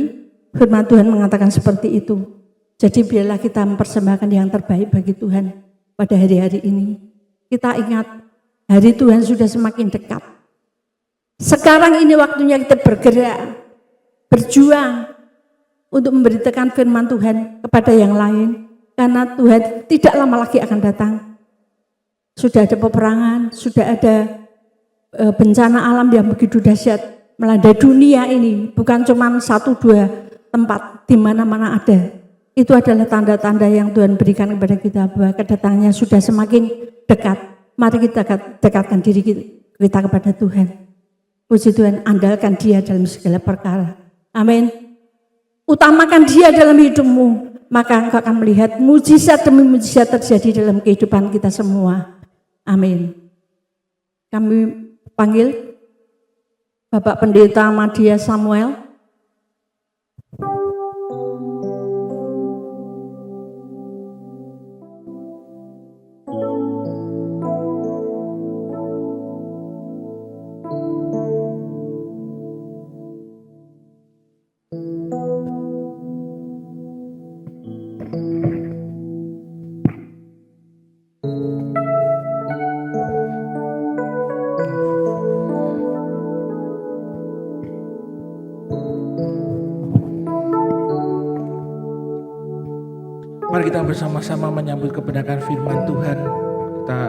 Firman Tuhan mengatakan seperti itu. Jadi biarlah kita mempersembahkan yang terbaik bagi Tuhan pada hari-hari ini. Kita ingat hari Tuhan sudah semakin dekat. Sekarang ini waktunya kita bergerak, berjuang untuk memberitakan firman Tuhan kepada yang lain. Karena Tuhan tidak lama lagi akan datang. Sudah ada peperangan, sudah ada bencana alam yang begitu dahsyat melanda dunia ini. Bukan cuma 1-2 tempat, di mana-mana ada. Itu adalah tanda-tanda yang Tuhan berikan kepada kita bahwa kedatangannya sudah semakin dekat. Mari kita dekatkan diri kita kepada Tuhan. Puji Tuhan, andalkan Dia dalam segala perkara. Amin. Utamakan Dia dalam hidupmu. Maka engkau akan melihat mujizat demi mujizat terjadi dalam kehidupan kita semua. Amin. Kami panggil Bapak Pendeta Madia Samuel. Mari kita bersama-sama menyambut kebenaran firman Tuhan. Kita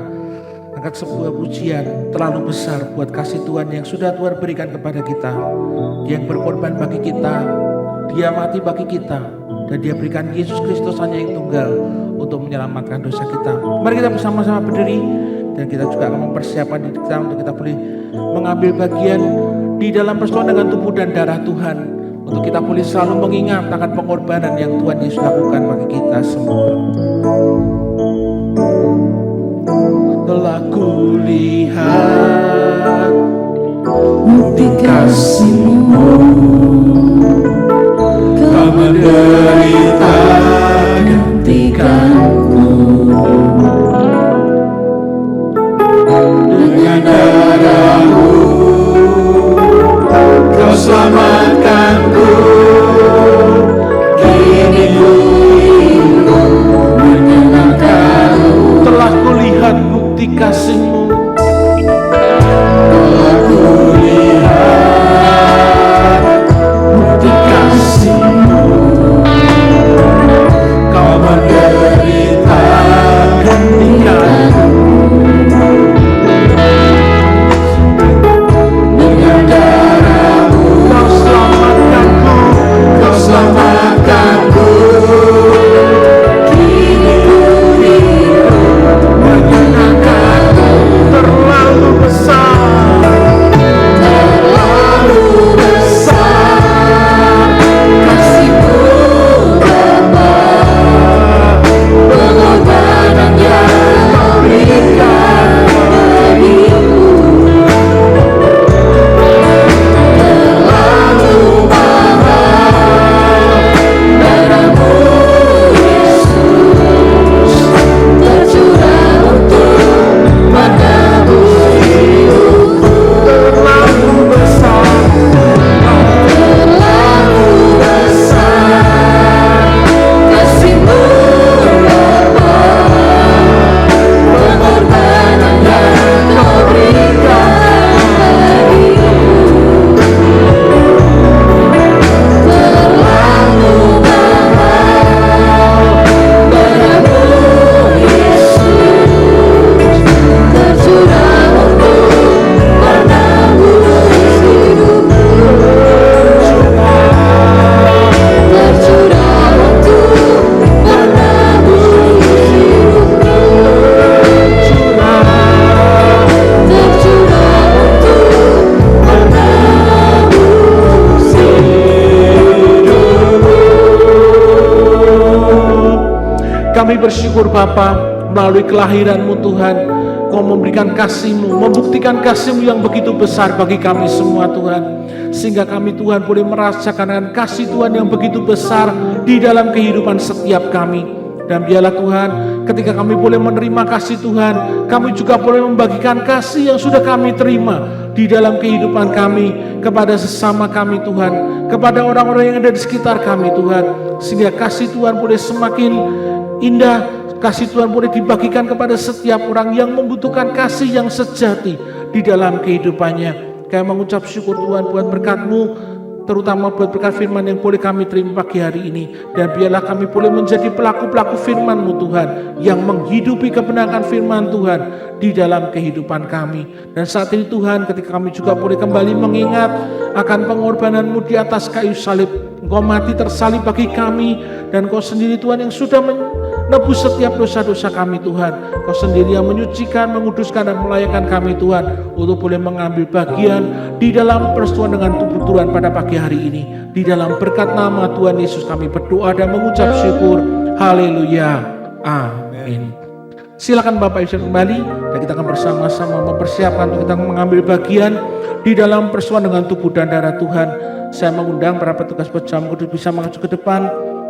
angkat sebuah pujian terlalu besar buat kasih Tuhan yang sudah Tuhan berikan kepada kita. Dia yang berkorban bagi kita, Dia mati bagi kita, dan Dia berikan Yesus Kristus hanya yang tunggal untuk menyelamatkan dosa kita. Mari kita bersama-sama berdiri, dan kita juga akan mempersiapkan diri kita untuk kita boleh mengambil bagian di dalam persekutuan dengan tubuh dan darah Tuhan. Untuk kita boleh selalu mengingat akan pengorbanan yang Tuhan Yesus lakukan bagi kita semua. Telah kulihat bukti kasih-Mu, Kau menderita gantikan-Mu. Dengan darah-Mu Kau selamatkanku, kini ku ingin menyenangkan-Mu. Telah kulihat bukti kasih-Mu, telah kulihat bukti kasih-Mu, kami bersyukur Bapa, melalui kelahiran-Mu Tuhan, Kau memberikan kasih-Mu, membuktikan kasih-Mu yang begitu besar bagi kami semua Tuhan. Sehingga kami Tuhan boleh merasakan dengan kasih Tuhan yang begitu besar di dalam kehidupan setiap kami. Dan biarlah Tuhan, ketika kami boleh menerima kasih Tuhan, kami juga boleh membagikan kasih yang sudah kami terima di dalam kehidupan kami kepada sesama kami Tuhan, kepada orang-orang yang ada di sekitar kami Tuhan. Sehingga kasih Tuhan boleh semakin indah, kasih Tuhan boleh dibagikan kepada setiap orang yang membutuhkan kasih yang sejati di dalam kehidupannya. Kami mengucap syukur Tuhan buat berkat-Mu, terutama buat berkat firman yang boleh kami terima pagi hari ini. Dan biarlah kami boleh menjadi pelaku-pelaku firman-Mu Tuhan, yang menghidupi kebenaran firman Tuhan di dalam kehidupan kami. Dan saat ini Tuhan, ketika kami juga boleh kembali mengingat akan pengorbanan-Mu di atas kayu salib, Engkau mati tersalib bagi kami, dan Engkau sendiri Tuhan yang sudah menebus setiap dosa-dosa kami Tuhan. Engkau sendiri yang menyucikan, menguduskan, dan melayakkan kami Tuhan untuk boleh mengambil bagian di dalam persekutuan dengan tubuh Tuhan pada pagi hari ini. Di dalam berkat nama Tuhan Yesus kami berdoa dan mengucap syukur. Haleluya. Amin. Silakan Bapak Ibu kembali, dan kita akan bersama-sama mempersiapkan untuk kita mengambil bagian di dalam persekutuan dengan tubuh dan darah Tuhan. Saya mengundang para petugas pejam kudus bisa maju ke depan,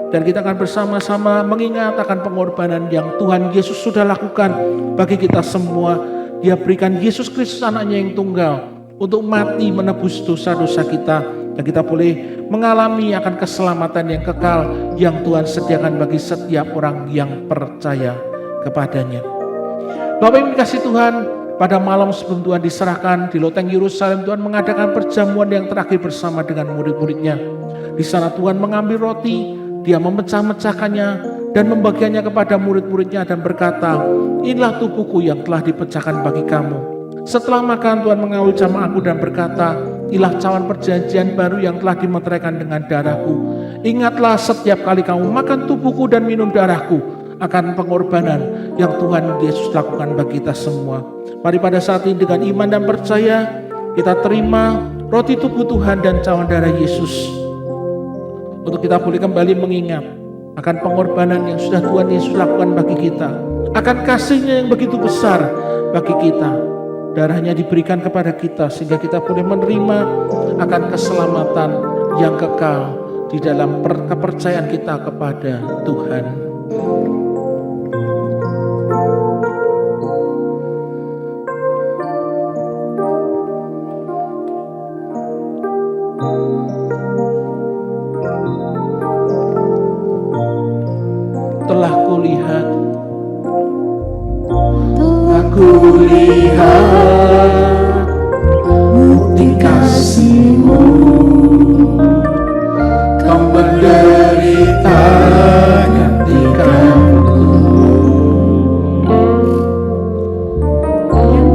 dan kita akan bersama-sama mengingat akan pengorbanan yang Tuhan Yesus sudah lakukan bagi kita semua. Dia berikan Yesus Kristus anaknya yang tunggal untuk mati menebus dosa-dosa kita, dan kita boleh mengalami akan keselamatan yang kekal yang Tuhan sediakan bagi setiap orang yang percaya kepadanya. Bapak Ibu dikasih Tuhan, pada malam sebelum Tuhan diserahkan di loteng Yerusalem, Tuhan mengadakan perjamuan yang terakhir bersama dengan murid-muridnya. Di sana Tuhan mengambil roti, Dia memecah-mecahkannya dan membagikannya kepada murid-muridnya dan berkata, inilah tubuhku yang telah dipecahkan bagi kamu. Setelah makan, Tuhan mengambil jamaahku dan berkata, inilah cawan perjanjian baru yang telah dimeteraikan dengan darahku. Ingatlah setiap kali kamu makan tubuhku dan minum darahku, akan pengorbanan yang Tuhan Yesus lakukan bagi kita semua. Mari pada saat ini dengan iman dan percaya, kita terima roti tubuh Tuhan dan cawan darah Yesus, untuk kita boleh kembali mengingat akan pengorbanan yang sudah Tuhan Yesus lakukan bagi kita, akan kasih-Nya yang begitu besar bagi kita. Darahnya diberikan kepada kita sehingga kita boleh menerima akan keselamatan yang kekal di dalam kepercayaan kita kepada Tuhan. Telah kulihat bukti kasih-Mu, Kau menderita gantikanku.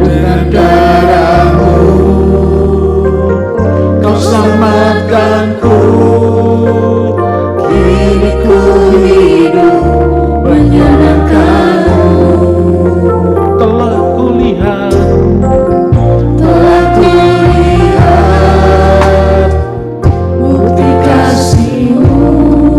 Dengan darah-Mu Kau selamatkanku. Kini ku hidup menyenangkan-Mu. Telah kulihat bukti kasih-Mu,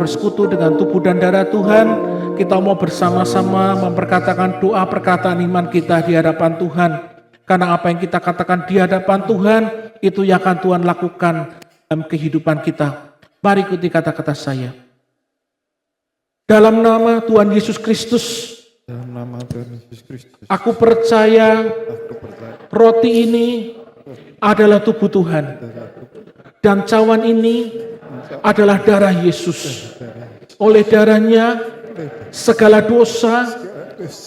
bersekutu dengan tubuh dan darah Tuhan. Kita mau bersama-sama memperkatakan doa perkataan iman kita di hadapan Tuhan. Karena apa yang kita katakan di hadapan Tuhan, itu yang akan Tuhan lakukan dalam kehidupan kita. Mari ikuti kata-kata saya. Dalam nama Tuhan Yesus Kristus, Dalam nama Tuhan Yesus Kristus, aku percaya aku percaya roti ini adalah tubuh Tuhan. Dan cawan ini adalah darah Yesus. Oleh darahnya, segala dosa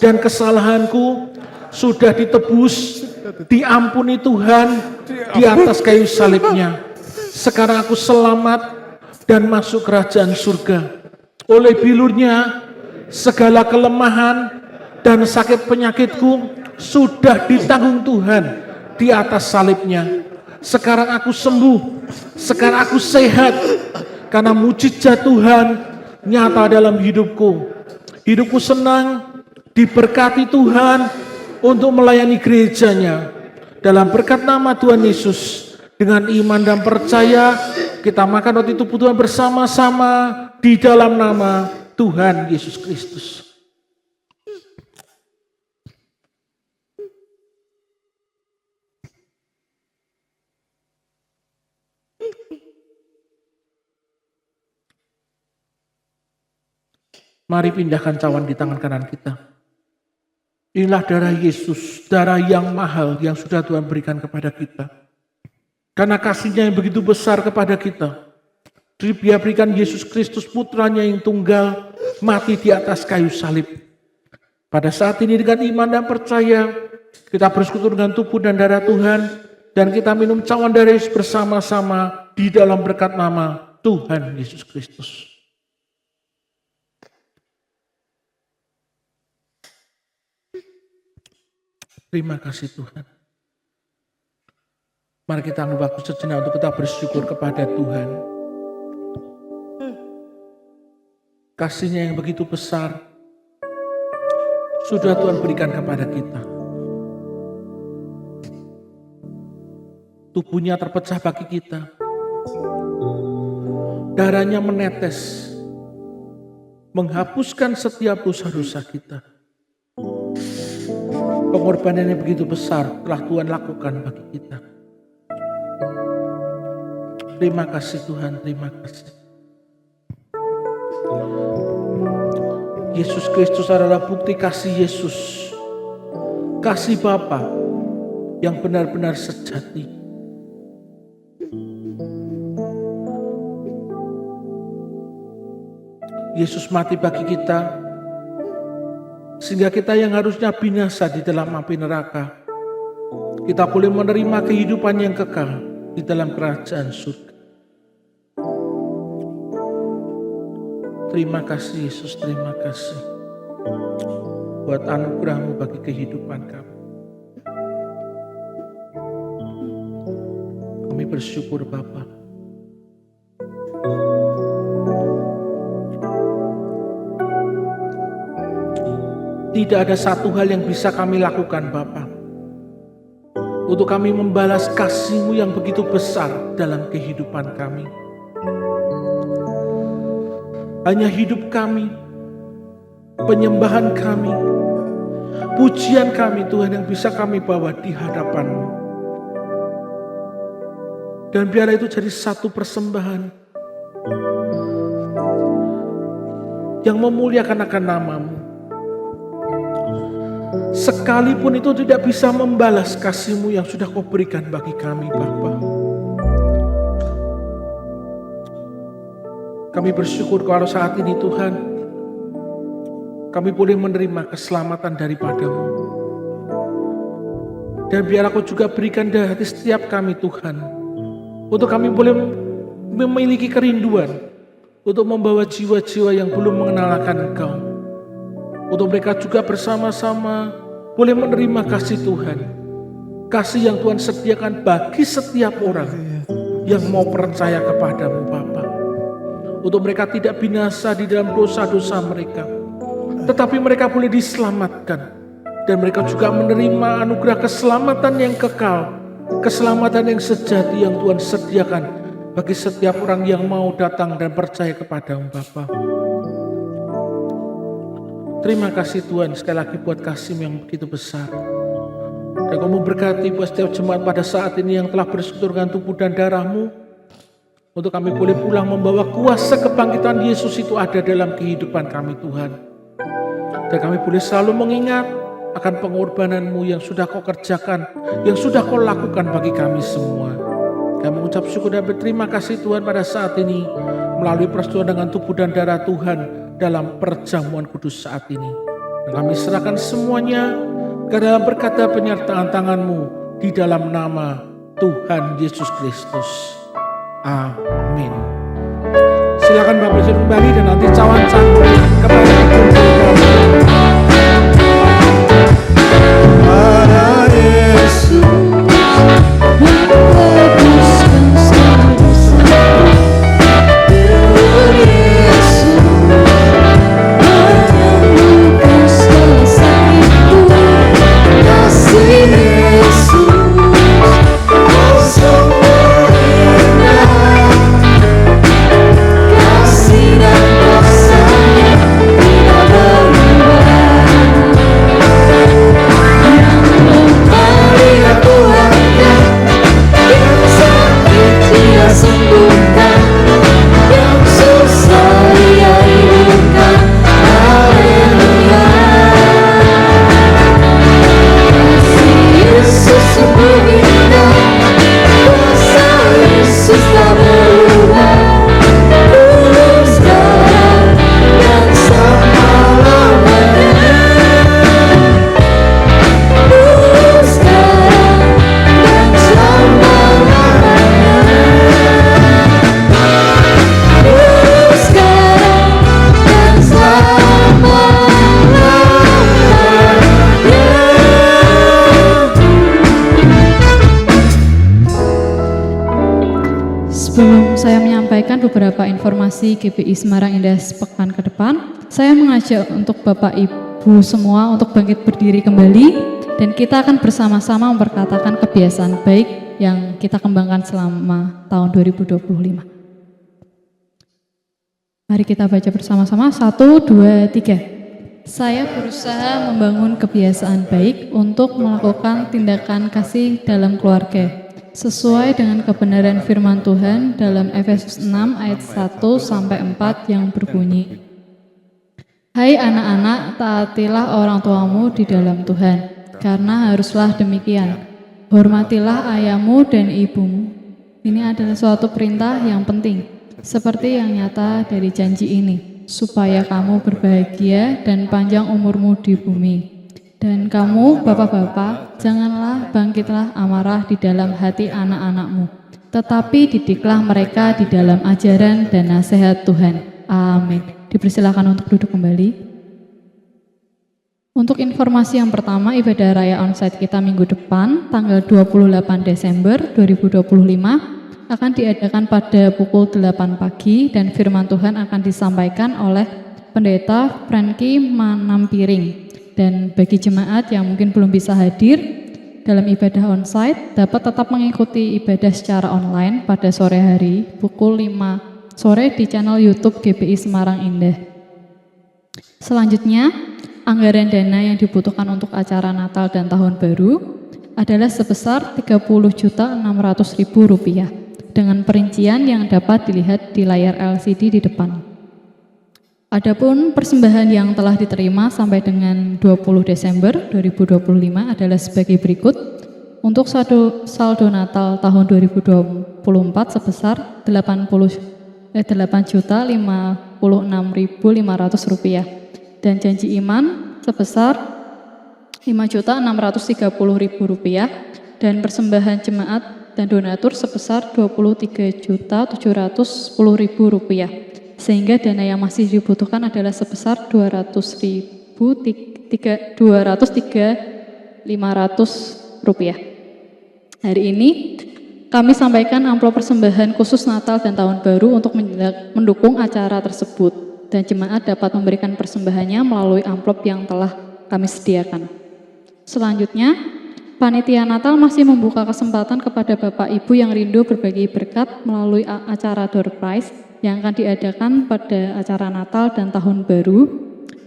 dan kesalahanku sudah ditebus, diampuni Tuhan di atas kayu salibnya. Sekarang aku selamat dan masuk kerajaan surga. Oleh bilurnya, segala kelemahan dan sakit penyakitku sudah ditanggung Tuhan di atas salibnya. Sekarang aku sembuh, sekarang aku sehat, karena mujizat Tuhan nyata dalam hidupku. Hidupku senang, diberkati Tuhan untuk melayani gerejanya. Dalam berkat nama Tuhan Yesus, dengan iman dan percaya, kita makan roti tubuh Tuhan bersama-sama di dalam nama Tuhan Yesus Kristus. Mari pindahkan cawan di tangan kanan kita. Inilah darah Yesus, darah yang mahal yang sudah Tuhan berikan kepada kita. Karena kasih-Nya yang begitu besar kepada kita, Dia berikan Yesus Kristus putranya yang tunggal mati di atas kayu salib. Pada saat ini dengan iman dan percaya, kita bersekutu dengan tubuh dan darah Tuhan, dan kita minum cawan darah Yesus bersama-sama di dalam berkat nama Tuhan Yesus Kristus. Terima kasih Tuhan. Mari kita ambil waktu sejenak untuk kita bersyukur kepada Tuhan. Kasih-Nya yang begitu besar sudah Tuhan berikan kepada kita. Tubuhnya terpecah bagi kita. Darahnya menetes, menghapuskan setiap dosa-dosa kita. Pengorbanan yang begitu besar telah Tuhan lakukan bagi kita. Terima kasih Tuhan, terima kasih. Yesus Kristus adalah bukti kasih Yesus. Kasih Bapa yang benar-benar sejati. Yesus mati bagi kita, sehingga kita yang harusnya binasa di dalam api neraka, kita boleh menerima kehidupan yang kekal di dalam kerajaan surga. Terima kasih Yesus, terima kasih buat anugerah-Mu bagi kehidupan kami. Kami bersyukur Bapa. Tidak ada satu hal yang bisa kami lakukan Bapa, untuk kami membalas kasih-Mu yang begitu besar dalam kehidupan kami. Hanya hidup kami, penyembahan kami, pujian kami Tuhan yang bisa kami bawa di hadapan-Mu. Dan biarlah itu jadi satu persembahan yang memuliakan akan nama-Mu. Sekalipun itu tidak bisa membalas kasih-Mu yang sudah Kau berikan bagi kami Bapa. Kami bersyukur kalau saat ini Tuhan, kami boleh menerima keselamatan daripada-Mu. Dan biar Kau juga berikan dari hati setiap kami Tuhan, untuk kami boleh memiliki kerinduan untuk membawa jiwa-jiwa yang belum mengenal akan Engkau. Untuk mereka juga bersama-sama boleh menerima kasih Tuhan. Kasih yang Tuhan sediakan bagi setiap orang yang mau percaya kepada-Mu Bapa. Untuk mereka tidak binasa di dalam dosa-dosa mereka, tetapi mereka boleh diselamatkan. Dan mereka juga menerima anugerah keselamatan yang kekal, keselamatan yang sejati yang Tuhan sediakan bagi setiap orang yang mau datang dan percaya kepada-Mu Bapa. Terima kasih Tuhan sekali lagi buat kasih-Mu yang begitu besar. Dan Kamu berkati buat setiap jemaat pada saat ini yang telah bersekutu dengan tubuh dan darah-Mu, untuk kami boleh pulang membawa kuasa kebangkitan Yesus itu ada dalam kehidupan kami Tuhan. Dan kami boleh selalu mengingat akan pengorbanan-Mu yang sudah Kau kerjakan, yang sudah Kau lakukan bagi kami semua. Kami mengucap syukur dan berterima kasih Tuhan pada saat ini melalui persetujuan dengan tubuh dan darah Tuhan dalam perjamuan kudus saat ini. Dan kami serahkan semuanya ke dalam berkat dan penyertaan tangan-Mu di dalam nama Tuhan Yesus Kristus. Amin. Silakan Bapak Ibu kembali dan nanti cawan cantik kepada Para Yesus menebuskan segala dosa. Yesus menyembuhkan segala sakitku. Kasih Yesus sungguh indah. Kasih dan kuasa-Nya tidak berubah. Yang lemah aku angkat, yang sakit Dia sembuhkan, yang susah Dia hidupkan. Haleluya. Kasih Yesus sungguh indah, kuasa Yesus tak berubah. Dulu sekarang dan selama-lamanya. Dulu sekarang dan selama-lamanya. Dulu sekarang dan selama-lamanya. Sebelum saya menyampaikan beberapa informasi GPI Semarang Indah sepekan ke depan, saya mengajak untuk Bapak Ibu semua untuk bangkit berdiri kembali, dan kita akan bersama-sama memperkatakan kebiasaan baik yang kita kembangkan selama tahun 2025. Mari kita baca bersama-sama, 1, 2, 3. Saya berusaha membangun kebiasaan baik untuk melakukan tindakan kasih dalam keluarga, sesuai dengan kebenaran firman Tuhan dalam Efesus 6 ayat 1-4 yang berbunyi, Hai anak-anak, taatilah orang tuamu di dalam Tuhan, karena haruslah demikian. Hormatilah ayahmu dan ibumu. Ini adalah suatu perintah yang penting, seperti yang nyata dari janji ini, supaya kamu berbahagia dan panjang umurmu di bumi. Dan kamu, bapak-bapak, janganlah bangkitlah amarah di dalam hati anak-anakmu, tetapi didiklah mereka di dalam ajaran dan nasihat Tuhan. Amin. Dipersilakan untuk duduk kembali. Untuk informasi yang pertama, ibadah raya onsite kita minggu depan, tanggal 28 Desember 2025, akan diadakan pada pukul 8 pagi dan firman Tuhan akan disampaikan oleh Pendeta Franky Manampiring. Dan bagi jemaat yang mungkin belum bisa hadir dalam ibadah onsite, dapat tetap mengikuti ibadah secara online pada sore hari pukul 5 sore di channel YouTube GPI Semarang Indah. Selanjutnya, anggaran dana yang dibutuhkan untuk acara Natal dan Tahun Baru adalah sebesar Rp30.600.000 dengan perincian yang dapat dilihat di layar LCD di depan. Adapun persembahan yang telah diterima sampai dengan 20 Desember 2025 adalah sebagai berikut. Untuk saldo Natal tahun 2024 sebesar Rp8.056.500 dan janji iman sebesar Rp5.630.000 dan persembahan jemaat dan donatur sebesar Rp23.710.000. Sehingga dana yang masih dibutuhkan adalah sebesar Rp203.500. Hari ini kami sampaikan amplop persembahan khusus Natal dan Tahun Baru untuk mendukung acara tersebut, dan jemaat dapat memberikan persembahannya melalui amplop yang telah kami sediakan. Selanjutnya, Panitia Natal masih membuka kesempatan kepada Bapak Ibu yang rindu berbagi berkat melalui acara Door Prize yang akan diadakan pada acara Natal dan Tahun Baru.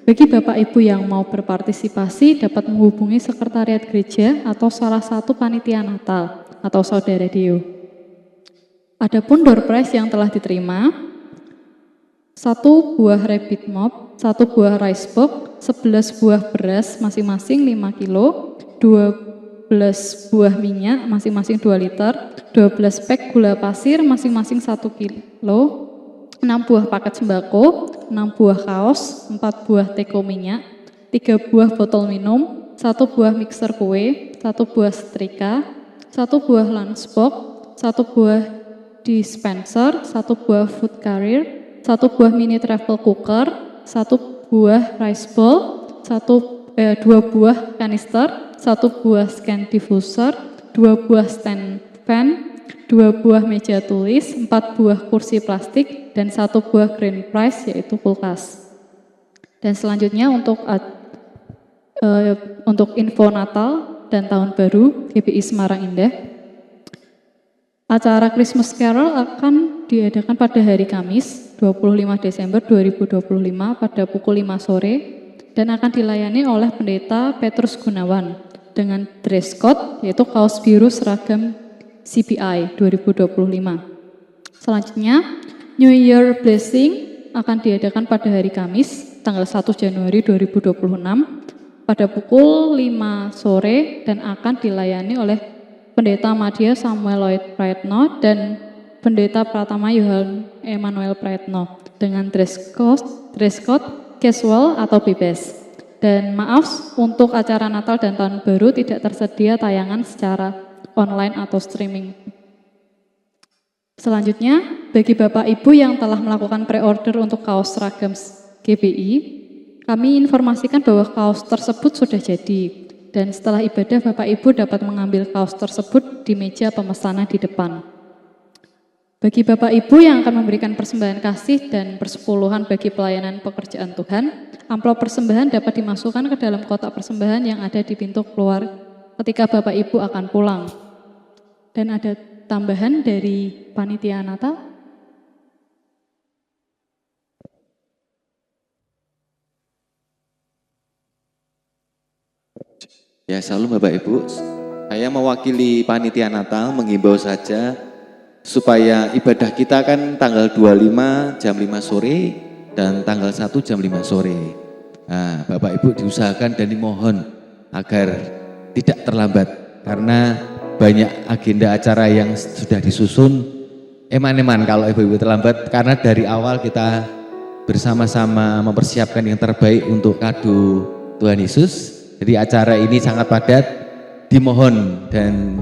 Bagi Bapak Ibu yang mau berpartisipasi dapat menghubungi Sekretariat Gereja atau salah satu panitia Natal atau Saudara Dio. Adapun door prize yang telah diterima, 1 buah rabbit mop, 1 buah rice box, 11 buah beras masing-masing 5 kilo, 12 buah minyak masing-masing 2 liter, 12 pack gula pasir masing-masing 1 kilo, 6 buah paket sembako, 6 buah kaos, 4 buah teko minyak, 3 buah botol minum, 1 buah mixer kue, 1 buah setrika, 1 buah lunchbox, 1 buah dispenser, 1 buah food carrier, 1 buah mini travel cooker, 1 buah rice bowl, 2 buah kanister, 1 buah scan diffuser, 2 buah stand fan, 2 buah meja tulis, 4 buah kursi plastik, dan 1 buah grand prize yaitu kulkas. Dan selanjutnya untuk info Natal dan Tahun Baru GBI Semarang Indah. Acara Christmas Carol akan diadakan pada hari Kamis 25 Desember 2025 pada pukul 5 sore dan akan dilayani oleh Pendeta Petrus Gunawan dengan dress code yaitu kaos biru seragam CBI 2025. Selanjutnya, New Year Blessing akan diadakan pada hari Kamis tanggal 1 Januari 2026 pada pukul 5 sore dan akan dilayani oleh Pendeta Madya Samuel Lloyd Praetno dan Pendeta Pratama Yohan Emmanuel Praetno dengan dress code casual atau bebas. Dan maaf, untuk acara Natal dan Tahun Baru tidak tersedia tayangan secara online atau streaming. Selanjutnya, bagi Bapak Ibu yang telah melakukan pre-order untuk kaos seragam GBI, kami informasikan bahwa kaos tersebut sudah jadi. Dan setelah ibadah, Bapak Ibu dapat mengambil kaos tersebut di meja pemesanan di depan. Bagi Bapak Ibu yang akan memberikan persembahan kasih dan persepuluhan bagi pelayanan pekerjaan Tuhan, amplop persembahan dapat dimasukkan ke dalam kotak persembahan yang ada di pintu keluar ketika Bapak Ibu akan pulang. Dan ada tambahan dari panitia Natal. Ya, shalom Bapak Ibu. Saya mewakili panitia Natal menghimbau saja supaya ibadah kita kan tanggal 25 jam 5 sore dan tanggal 1 jam 5 sore. Nah, Bapak Ibu diusahakan dan dimohon agar tidak terlambat karena banyak agenda acara yang sudah disusun. Eman-eman kalau Ibu-Ibu terlambat karena dari awal kita bersama-sama mempersiapkan yang terbaik untuk kado Tuhan Yesus. Jadi acara ini sangat padat, dimohon dan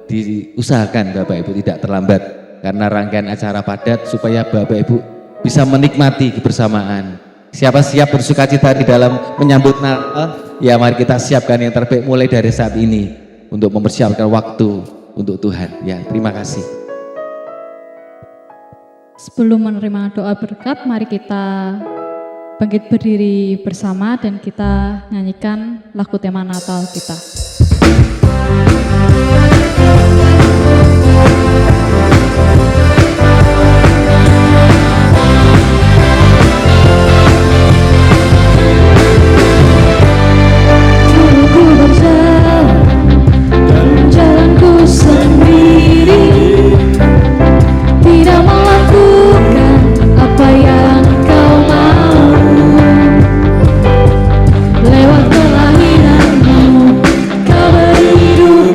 diusahakan Bapak Ibu tidak terlambat karena rangkaian acara padat supaya Bapak Ibu bisa menikmati kebersamaan. Siapa siap bersukacita di dalam menyambut Natal? Ya, mari kita siapkan yang terbaik mulai dari saat ini untuk mempersiapkan waktu untuk Tuhan. Ya, terima kasih. Sebelum menerima doa berkat, mari kita bangkit berdiri bersama dan kita nyanyikan lagu tema Natal kita. Ku berjalan dan jalanku sendiri, tidak melakukan apa yang kau mau. Lewat kelahiranmu, kau beri hidup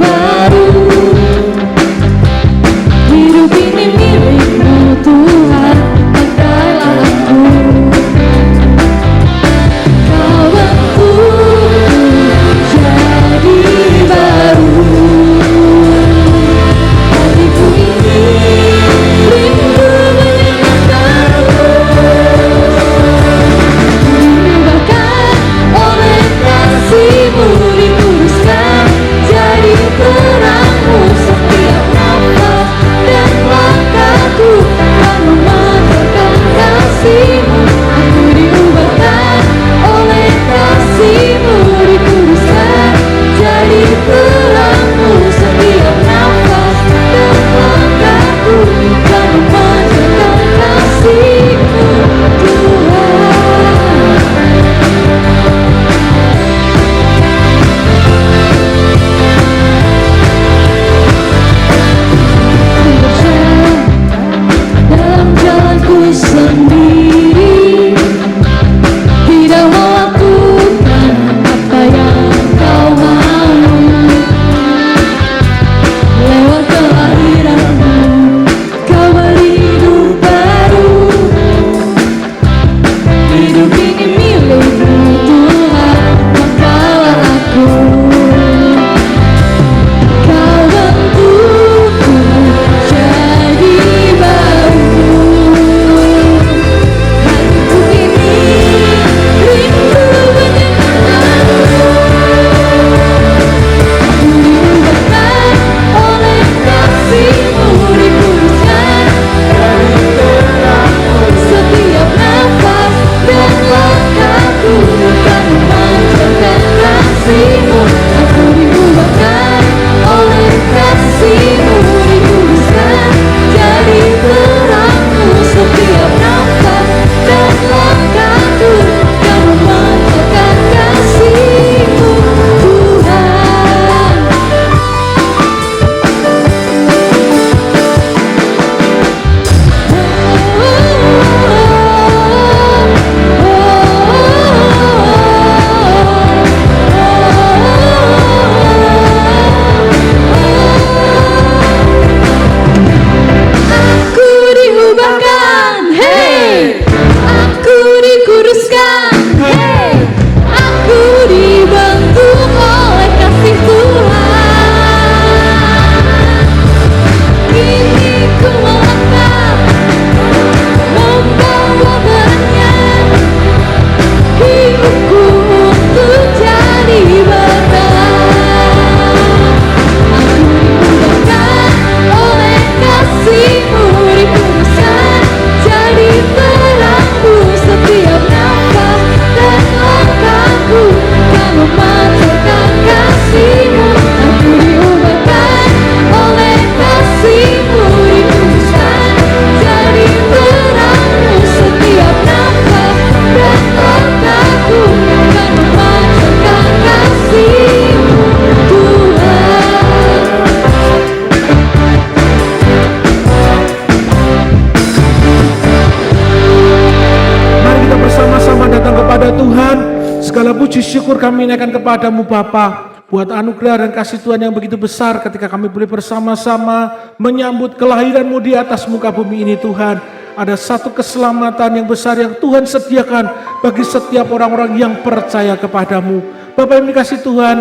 Puji syukur kami naikkan kepadamu Bapa, buat anugerah dan kasih Tuhan yang begitu besar ketika kami boleh bersama-sama menyambut kelahiran-Mu di atas muka bumi ini Tuhan. Ada satu keselamatan yang besar yang Tuhan sediakan bagi setiap orang-orang yang percaya kepadamu. Bapak yang dikasih Tuhan,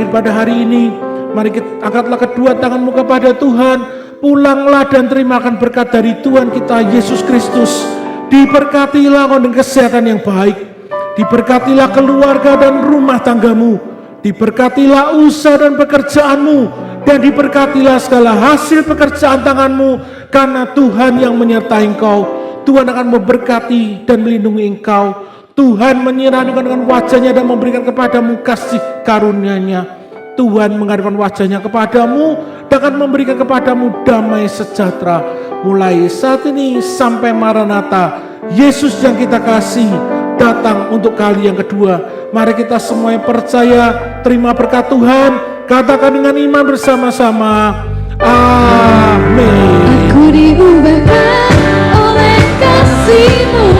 pada hari ini, mari kita angkatlah kedua tanganmu kepada Tuhan. Pulanglah dan terimakan berkat dari Tuhan kita Yesus Kristus. Diberkatilah engkau dengan kesehatan yang baik. Diberkatilah keluarga dan rumah tanggamu. Diberkatilah usaha dan pekerjaanmu. Dan diberkatilah segala hasil pekerjaan tanganmu. Karena Tuhan yang menyertai engkau. Tuhan akan memberkati dan melindungi engkau. Tuhan menyerahkan dengan wajahnya dan memberikan kepadamu kasih karunia-Nya. Tuhan mengadakan wajahnya kepadamu dan akan memberikan kepadamu damai sejahtera. Mulai saat ini sampai Maranatha, Yesus yang kita kasih datang untuk kali yang kedua. Mari kita semuanya percaya, terima berkat Tuhan, katakan dengan iman bersama-sama, amin. Aku diubahkan oleh kasih-Mu.